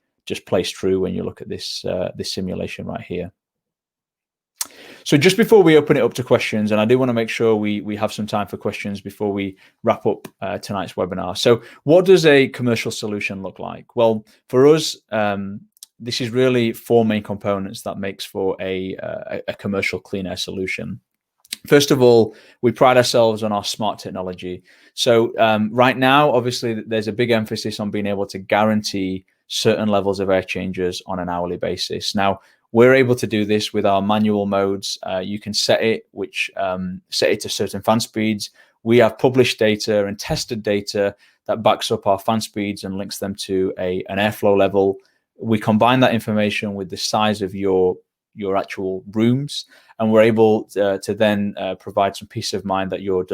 Speaker 2: plays true when you look at this simulation right here. So just before we open it up to questions, and I do want to make sure we have some time for questions before we wrap up tonight's webinar. So what does a commercial solution look like? Well, for us, this is really 4 main components that makes for a commercial clean air solution. First of all, we pride ourselves on our smart technology. So right now, obviously, there's a big emphasis on being able to guarantee certain levels of air changes on an hourly basis. Now, we're able to do this with our manual modes. You can set it to certain fan speeds. We have published data and tested data that backs up our fan speeds and links them to an airflow level. We combine that information with the size of your actual rooms, and we're able to then provide some peace of mind that you're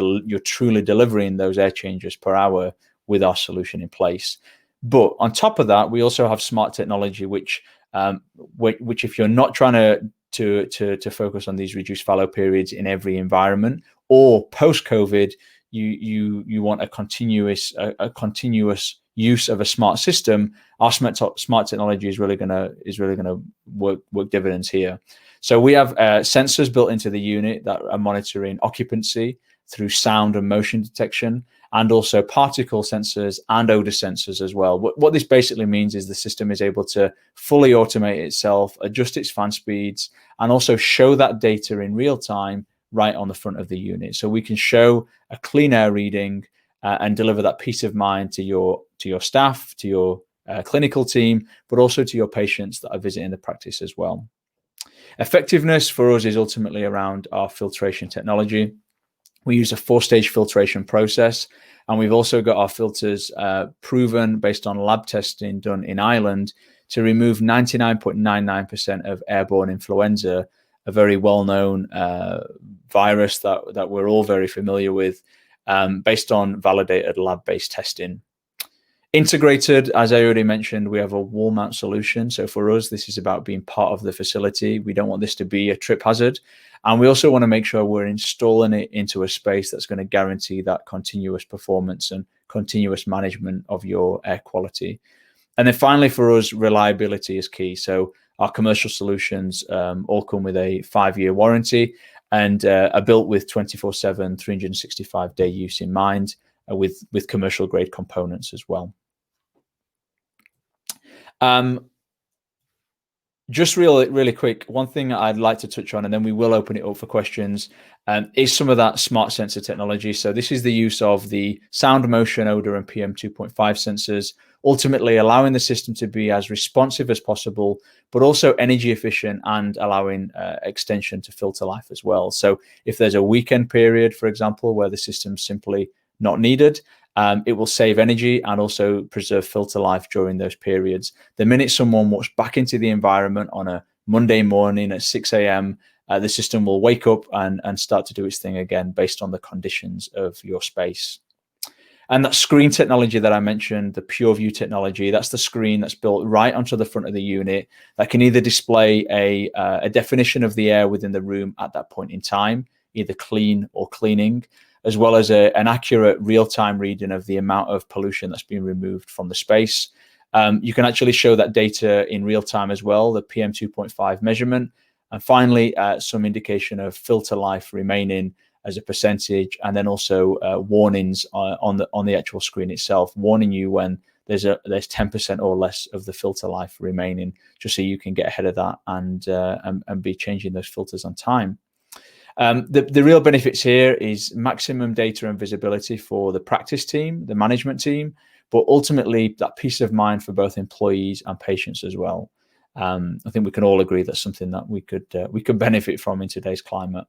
Speaker 2: truly delivering those air changes per hour with our solution in place. But on top of that, we also have smart technology, which if you're not trying to focus on these reduced fallow periods in every environment, or post-COVID, you want a continuous use of a smart system, our smart technology is really gonna work dividends here. So we have sensors built into the unit that are monitoring occupancy through sound and motion detection, and also particle sensors and odor sensors as well. What this basically means is the system is able to fully automate itself, adjust its fan speeds, and also show that data in real time right on the front of the unit. So we can show a clean air reading and deliver that peace of mind to your staff, to your clinical team, but also to your patients that are visiting the practice as well. Effectiveness for us is ultimately around our filtration technology. We use a 4-stage filtration process, and we've also got our filters proven based on lab testing done in Ireland to remove 99.99% of airborne influenza, a very well-known virus that we're all very familiar with, based on validated lab-based testing. Integrated, as I already mentioned, we have a wall mount solution. So for us, this is about being part of the facility. We don't want this to be a trip hazard. And we also want to make sure we're installing it into a space that's going to guarantee that continuous performance and continuous management of your air quality. And then finally, for us, reliability is key. So our commercial solutions all come with a 5-year warranty and are built with 24/7, 365-day use in mind, with commercial grade components as well. Just really quick, one thing I'd like to touch on, and then we will open it up for questions, is some of that smart sensor technology. So this is the use of the sound, motion, odor, and PM 2.5 sensors, ultimately allowing the system to be as responsive as possible, but also energy efficient and allowing extension to filter life as well. So if there's a weekend period, for example, where the system's simply not needed, it will save energy and also preserve filter life during those periods. The minute someone walks back into the environment on a Monday morning at 6 a.m., the system will wake up and start to do its thing again based on the conditions of your space. And that screen technology that I mentioned, the PureView technology, that's the screen that's built right onto the front of the unit that can either display a definition of the air within the room at that point in time, either clean or cleaning, as well as an accurate real-time reading of the amount of pollution that's been removed from the space. You can actually show that data in real time as well, the PM 2.5 measurement. And finally, some indication of filter life remaining as a percentage, and then also warnings on the actual screen itself, warning you when there's 10% or less of the filter life remaining, just so you can get ahead of that and be changing those filters on time. The real benefits here is maximum data and visibility for the practice team, the management team, but ultimately that peace of mind for both employees and patients as well. I think we can all agree that's something that we could benefit from in today's climate.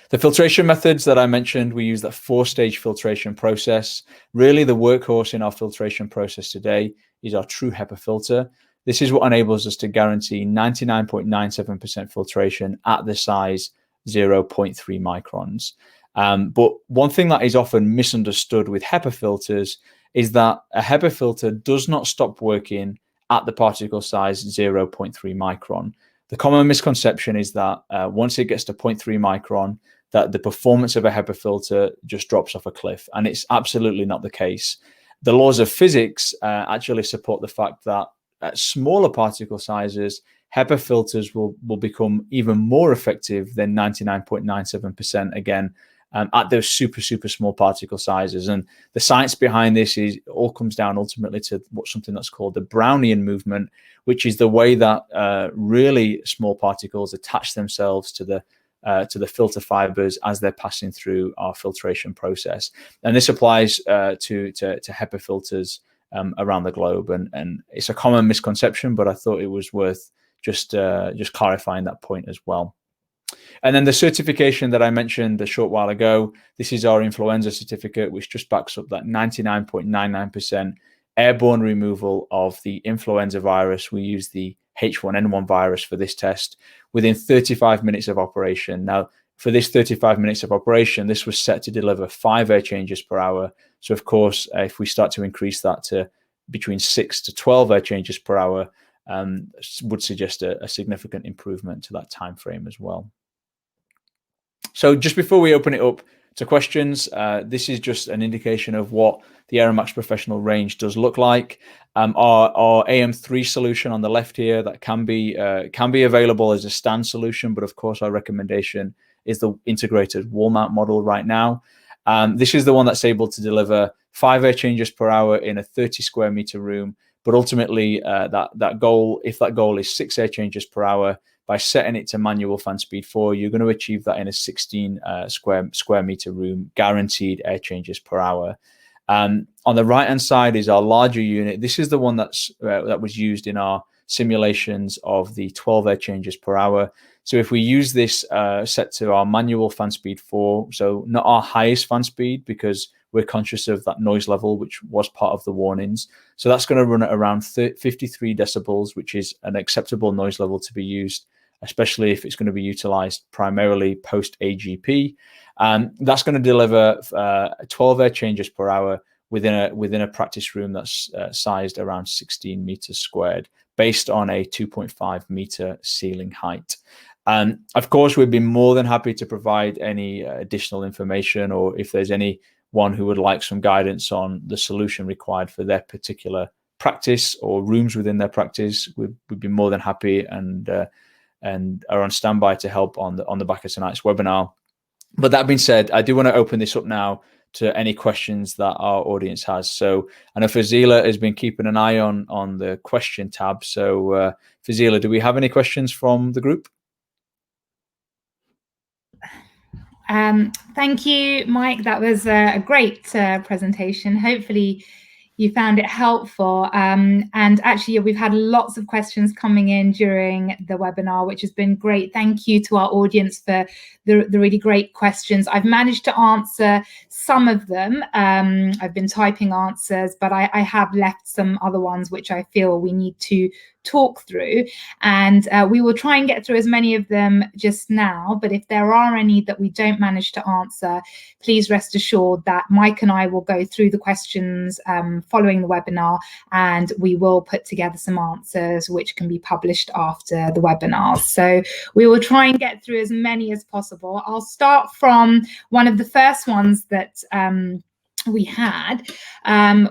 Speaker 2: The filtration methods that I mentioned, we use that 4-stage filtration process. Really, the workhorse in our filtration process today is our true HEPA filter. This is what enables us to guarantee 99.97% filtration at the size 0.3 microns. But one thing that is often misunderstood with HEPA filters is that a HEPA filter does not stop working at the particle size 0.3 micron. The common misconception is that once it gets to 0.3 micron, that the performance of a HEPA filter just drops off a cliff, and it's absolutely not the case. The laws of physics actually support the fact that at smaller particle sizes, HEPA filters will become even more effective than 99.97% again at those super small particle sizes. And the science behind this all comes down ultimately to something that's called the Brownian movement, which is the way that really small particles attach themselves to the filter fibers as they're passing through our filtration process. And this applies to HEPA filters around the globe. And it's a common misconception, but I thought it was worth just clarifying that point as well. And then the certification that I mentioned a short while ago, this is our influenza certificate, which just backs up that 99.99% airborne removal of the influenza virus. We use the H1N1 virus for this test within 35 minutes of operation. Now, for this 35 minutes of operation, this was set to deliver 5 air changes per hour. So, of course, if we start to increase that to between 6 to 12 air changes per hour, would suggest a significant improvement to that time frame as well. So just before we open it up to questions, this is just an indication of what the AeraMax Professional range does look like. Our AM3 solution on the left here, that can be available as a stand solution, but of course our recommendation is the integrated wall mount model right now. This is the one that's able to deliver 5 air changes per hour in a 30 square meter room, but ultimately that goal, if that goal is 6 air changes per hour, by setting it to manual fan speed 4, you're going to achieve that in a 16 square meter room, guaranteed air changes per hour. On the right hand side is our larger unit. This is the one that was used in our simulations of the 12 air changes per hour. So if we use this set to our manual fan speed 4, so not our highest fan speed, because we're conscious of that noise level, which was part of the warnings. So that's going to run at around 53 decibels, which is an acceptable noise level to be used, especially if it's going to be utilized primarily post AGP. That's going to deliver 12 air changes per hour within a practice room that's sized around 16 meters squared, based on a 2.5 meter ceiling height. And of course, we'd be more than happy to provide any additional information, or if there's anyone who would like some guidance on the solution required for their particular practice or rooms within their practice, we'd be more than happy and are on standby to help on the back of tonight's webinar. But that being said, I do want to open this up now to any questions that our audience has. So I know Farzeela has been keeping an eye on the question tab. So Farzeela, do we have any questions from the group?
Speaker 1: Thank you, Mike. That was a great presentation. Hopefully you found it helpful. And actually, we've had lots of questions coming in during the webinar, which has been great. Thank you to our audience for the really great questions. I've managed to answer some of them. I've been typing answers, but I have left some other ones which I feel we need to talk through, and we will try and get through as many of them just now. But if there are any that we don't manage to answer, please rest assured that Mike and I will go through the questions following the webinar, and we will put together some answers which can be published after the webinar. So we will try and get through as many as possible. I'll start from one of the first ones that we had,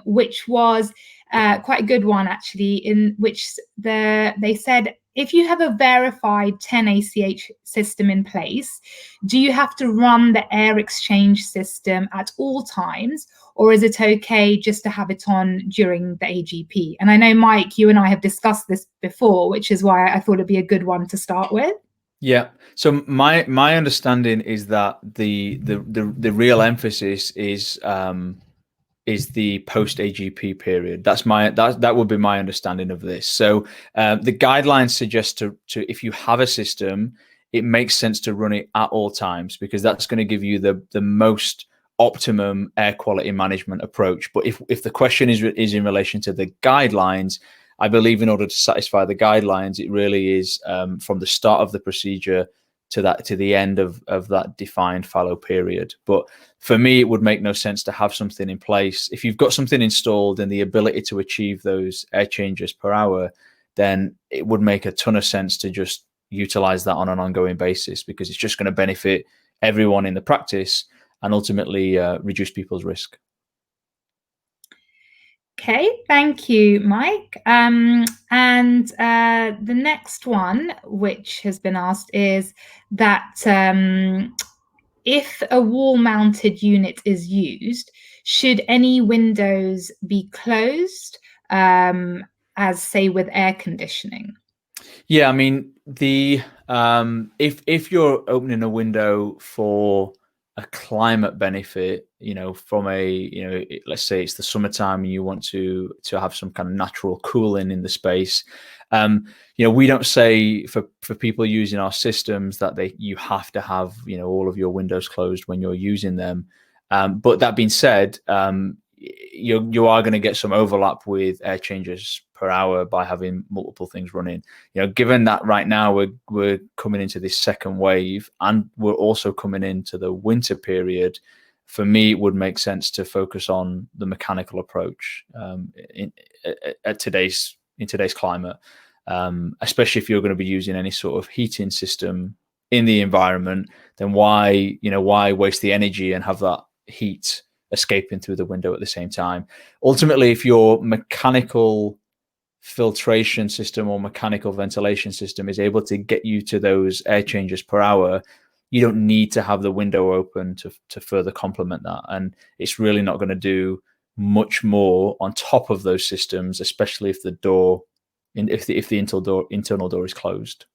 Speaker 1: which was quite a good one actually, in which they said, if you have a verified 10 ACH system in place, do you have to run the air exchange system at all times, or is it okay just to have it on during the AGP? And I know, Mike, you and I have discussed this before, which is why I thought it'd be a good one to start with.
Speaker 2: Yeah. So my understanding is that the real emphasis is the post AGP period. That would be my understanding of this. So the guidelines suggest to if you have a system, it makes sense to run it at all times, because that's going to give you the most optimum air quality management approach. But if the question is in relation to the guidelines, I believe in order to satisfy the guidelines, it really is from the start of the procedure to the end of that defined fallow period. But for me, it would make no sense to have something in place. If you've got something installed and the ability to achieve those air changes per hour, then it would make a ton of sense to just utilize that on an ongoing basis, because it's just going to benefit everyone in the practice and ultimately reduce people's risk.
Speaker 1: Okay, thank you, Mike. And the next one, which has been asked, is that if a wall-mounted unit is used, should any windows be closed, as say with air conditioning?
Speaker 2: Yeah, I mean, if you're opening a window for a climate benefit, from let's say it's the summertime and you want to have some kind of natural cooling in the space. We don't say for people using our systems that you have to have, all of your windows closed when you're using them. But that being said, you are going to get some overlap with air changes per hour by having multiple things running. Given that right now we're coming into this second wave and we're also coming into the winter period, for me it would make sense to focus on the mechanical approach in today's climate, especially if you're going to be using any sort of heating system in the environment. Then why waste the energy and have that heat escaping through the window at the same time? Ultimately, if your mechanical filtration system or mechanical ventilation system is able to get you to those air changes per hour, you don't need to have the window open to further complement that. And it's really not going to do much more on top of those systems, especially if if the internal door is closed.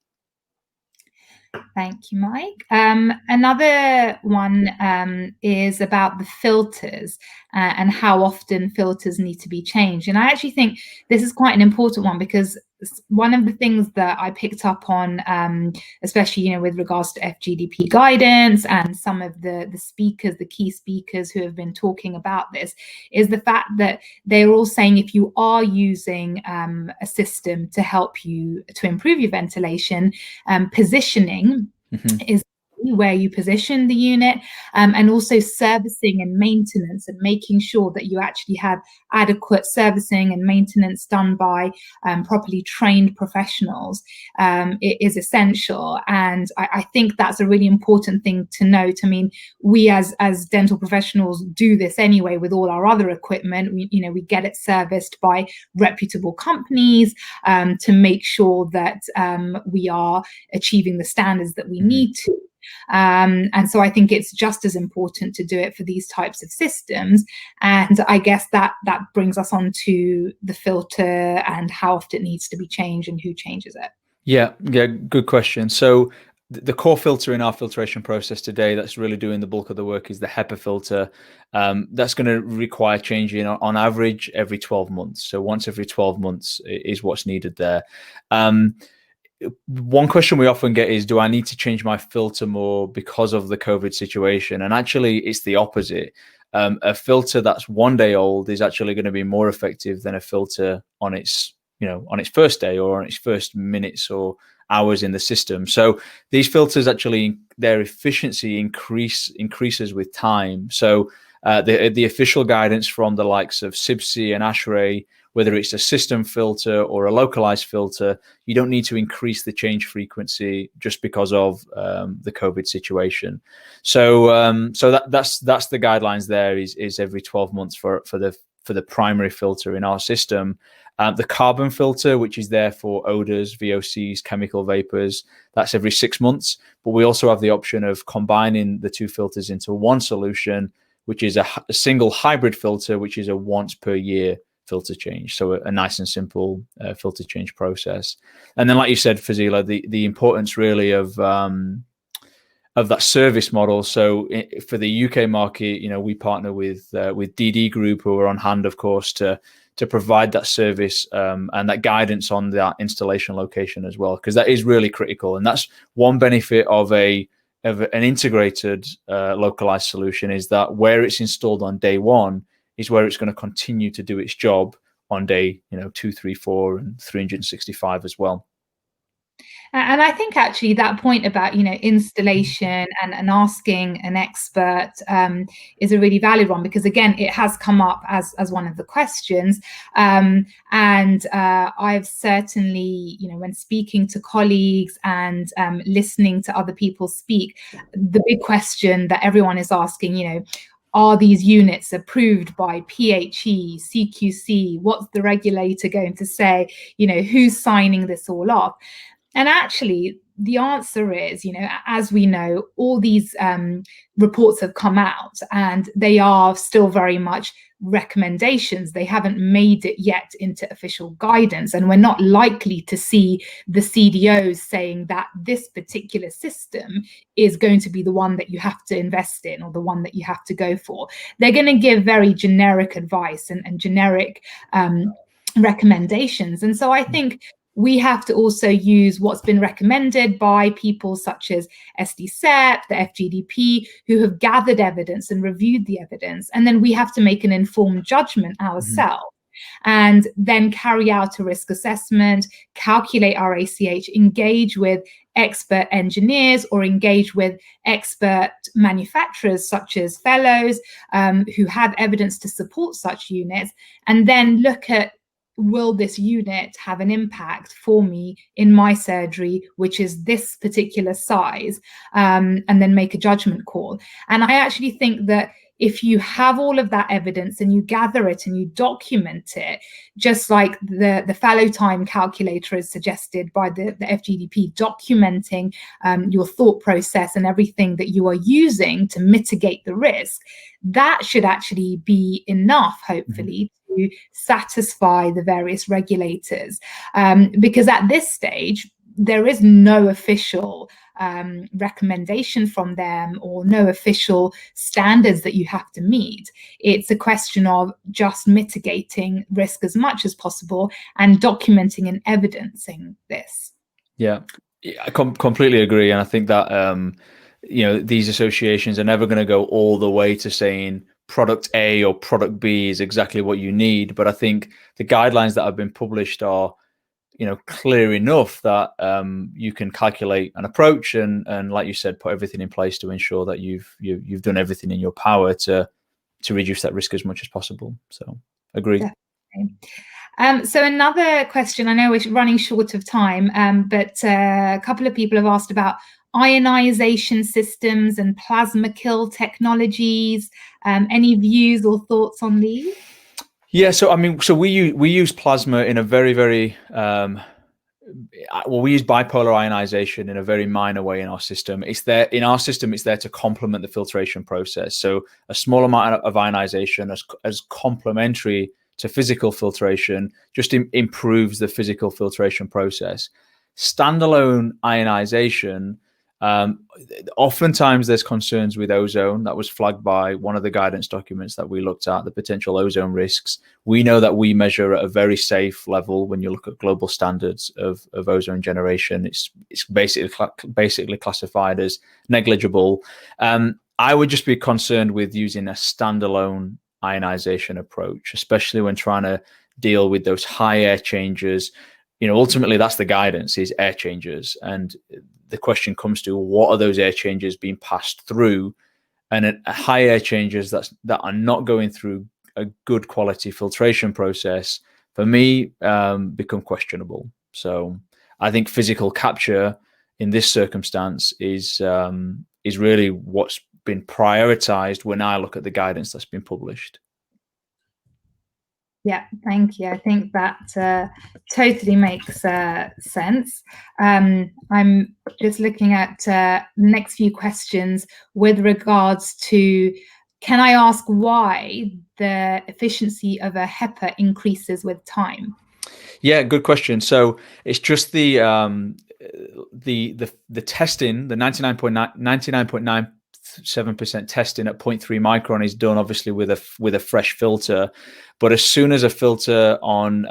Speaker 1: Thank you, Mike. Another one is about the filters and how often filters need to be changed. And I actually think this is quite an important one, because one of the things that I picked up on, especially with regards to FGDP guidance and some of the key speakers who have been talking about this, is the fact that they're all saying if you are using a system to help you to improve your ventilation, positioning is where you position the unit, and also servicing and maintenance, and making sure that you actually have adequate servicing and maintenance done by properly trained professionals. It is essential, and I think that's a really important thing to note. I mean, we as dental professionals do this anyway with all our other equipment. We get it serviced by reputable companies to make sure that we are achieving the standards that we need to. And so I think it's just as important to do it for these types of systems. And I guess that brings us on to the filter and how often it needs to be changed and who changes it. Yeah,
Speaker 2: good question. So the core filter in our filtration process today that's really doing the bulk of the work is the HEPA filter. That's going to require changing on average every 12 months. So once every 12 months is what's needed there. One question we often get is, do I need to change my filter more because of the COVID situation? And actually, it's the opposite. A filter that's 1 day old is actually going to be more effective than a filter on its on its first day or on its first minutes or hours in the system. So these filters actually, their efficiency increases with time. So the official guidance from the likes of CIBSE and ASHRAE, whether it's a system filter or a localized filter, you don't need to increase the change frequency just because of the COVID situation. So that's the guidelines. There is every 12 months for the primary filter in our system. The carbon filter, which is there for odors, VOCs, chemical vapors, that's every 6 months. But we also have the option of combining the two filters into one solution, which is a single hybrid filter, which is a once per year filter change. So a nice and simple filter change process. And then, like you said, Farzeela, the importance really of that service model. So for the UK market, we partner with DD Group, who are on hand, of course, to provide that service and that guidance on that installation location as well, because that is really critical. And that's one benefit of an integrated localized solution, is that where it's installed on day one is where it's going to continue to do its job on day 2, 3, 4, and 365 as well.
Speaker 1: And I think actually that point about, installation and asking an expert is a really valid one, because again, it has come up as one of the questions. And I've certainly, when speaking to colleagues and listening to other people speak, the big question that everyone is asking, are these units approved by PHE, CQC? What's the regulator going to say? Who's signing this all off? And actually, the answer is, as we know, all these reports have come out and they are still very much recommendations. They haven't made it yet into official guidance. And we're not likely to see the CDOs saying that this particular system is going to be the one that you have to invest in or the one that you have to go for. They're going to give very generic advice and generic recommendations. And so I think we have to also use what's been recommended by people such as SDCEP, the FGDP, who have gathered evidence and reviewed the evidence. And then we have to make an informed judgment ourselves and then carry out a risk assessment, calculate our ACH, engage with expert engineers or engage with expert manufacturers such as fellows who have evidence to support such units, and then look at, will this unit have an impact for me in my surgery, which is this particular size, and then make a judgment call. And I actually think that if you have all of that evidence and you gather it and you document it, just like the fallow time calculator is suggested by the FGDP, documenting your thought process and everything that you are using to mitigate the risk, that should actually be enough, hopefully, to satisfy the various regulators. Because at this stage, there is no official recommendation from them or no official standards that you have to meet. It's a question of just mitigating risk as much as possible and documenting and evidencing this.
Speaker 2: Yeah, I completely agree. And I think that, these associations are never going to go all the way to saying product A or product B is exactly what you need. But I think the guidelines that have been published are, clear enough that you can calculate an approach and, like you said, put everything in place to ensure that you've done everything in your power to reduce that risk as much as possible. So, agreed.
Speaker 1: So another question, I know we're running short of time, but a couple of people have asked about ionization systems and plasma kill technologies. Any views or thoughts on these?
Speaker 2: Yeah, so we use plasma in a very, very we use bipolar ionization in a very minor way in our system. It's there to complement the filtration process. So a small amount of ionization as complementary to physical filtration just improves the physical filtration process. Standalone ionization, oftentimes there's concerns with ozone. That was flagged by one of the guidance documents that we looked at, the potential ozone risks. We know that we measure at a very safe level when you look at global standards of ozone generation. It's basically classified as negligible. I would just be concerned with using a standalone ionization approach, especially when trying to deal with those high air changes. Ultimately that's the guidance, is air changes. And the question comes to, what are those air changes being passed through? And high air changes that are not going through a good quality filtration process, for me, become questionable. So I think physical capture in this circumstance is really what's been prioritized when I look at the guidance that's been published.
Speaker 1: Yeah, thank you. I think that totally makes sense. I'm just looking at the next few questions with regards to, can I ask why the efficiency of a HEPA increases with time?
Speaker 2: Yeah, good question. So it's just the testing, the 99.97% testing at 0.3 micron is done obviously with a fresh filter. But as soon as a filter on,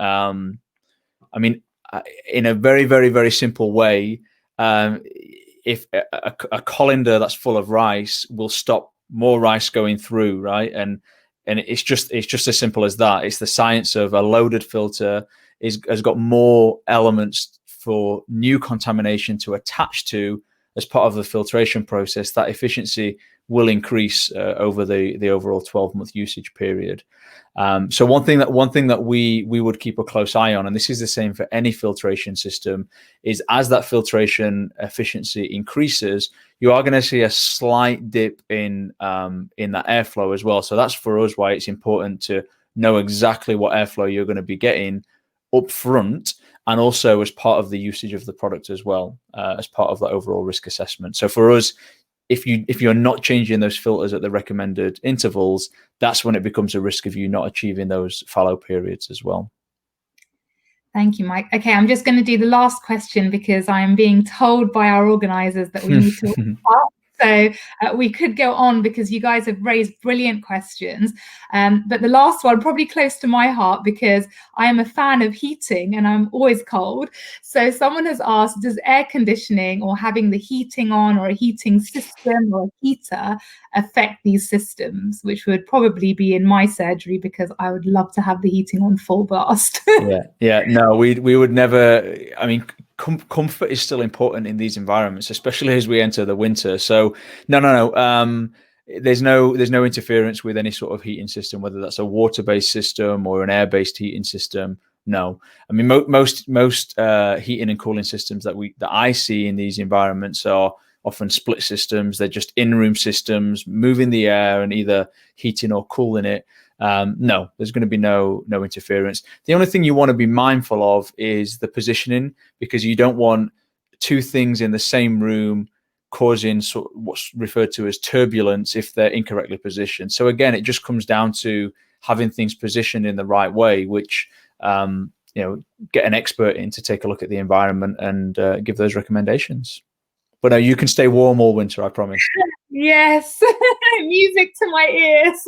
Speaker 2: in a very, very, very simple way, if a colander that's full of rice will stop more rice going through, right? And it's just as simple as that. It's the science of a loaded filter has got more elements for new contamination to attach to as part of the filtration process. That efficiency will increase over the overall 12-month usage period. So one thing that we would keep a close eye on, and this is the same for any filtration system, is as that filtration efficiency increases, you are going to see a slight dip in that airflow as well. So that's for us why it's important to know exactly what airflow you're going to be getting up front, and also as part of the usage of the product as well, as part of the overall risk assessment. So for us, if you're not changing those filters at the recommended intervals, that's when it becomes a risk of you not achieving those fallow periods as well.
Speaker 1: Thank you, Mike. Okay, I'm just going to do the last question because I'm being told by our organizers that we need to start. So we could go on because you guys have raised brilliant questions. But the last one, probably close to my heart because I am a fan of heating and I'm always cold. So someone has asked, does air conditioning or having the heating on or a heating system or a heater affect these systems, which would probably be in my surgery because I would love to have the heating on full blast.
Speaker 2: Yeah. No, we would never. I mean, comfort is still important in these environments, especially as we enter the winter. So no. There's no interference with any sort of heating system, whether that's a water-based system or an air-based heating system. No, I mean most heating and cooling systems that I see in these environments are often split systems. They're just in-room systems, moving the air and either heating or cooling it. No, there's going to be no interference. The only thing you want to be mindful of is the positioning, because you don't want two things in the same room causing what's referred to as turbulence if they're incorrectly positioned. So again, it just comes down to having things positioned in the right way, which get an expert in to take a look at the environment and give those recommendations. But no, you can stay warm all winter, I promise.
Speaker 1: Yes, music to my ears.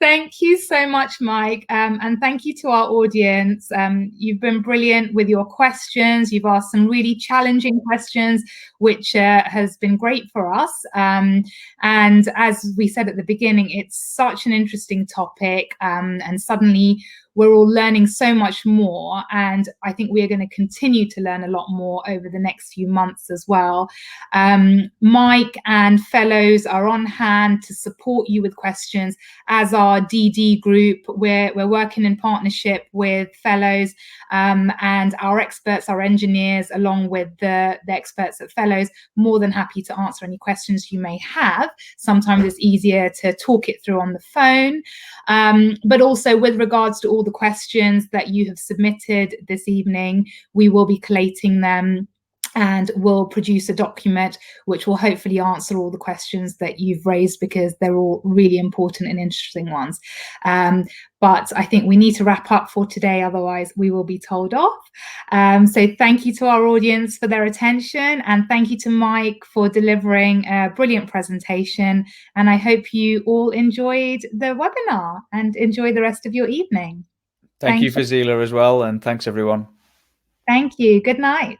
Speaker 1: Thank you so much, Mike. And thank you to our audience. You've been brilliant with your questions. You've asked some really challenging questions, which has been great for us. And as we said at the beginning, it's such an interesting topic. And suddenly we're all learning so much more. And I think we are going to continue to learn a lot more over the next few months as well. Mike and fellows are on hand to support you with questions, as our DD group. We're working in partnership with fellows and our experts, our engineers, along with the experts at fellows, more than happy to answer any questions you may have. Sometimes it's easier to talk it through on the phone. But also with regards to all the questions that you have submitted this evening, we will be collating them and we'll produce a document which will hopefully answer all the questions that you've raised, because they're all really important and interesting ones. But I think we need to wrap up for today, otherwise we will be told off. So thank you to our audience for their attention, and thank you to Mike for delivering a brilliant presentation. And I hope you all enjoyed the webinar and enjoy the rest of your evening.
Speaker 2: Thank you, Farzeela, as well, and thanks everyone.
Speaker 1: Thank you. Good night.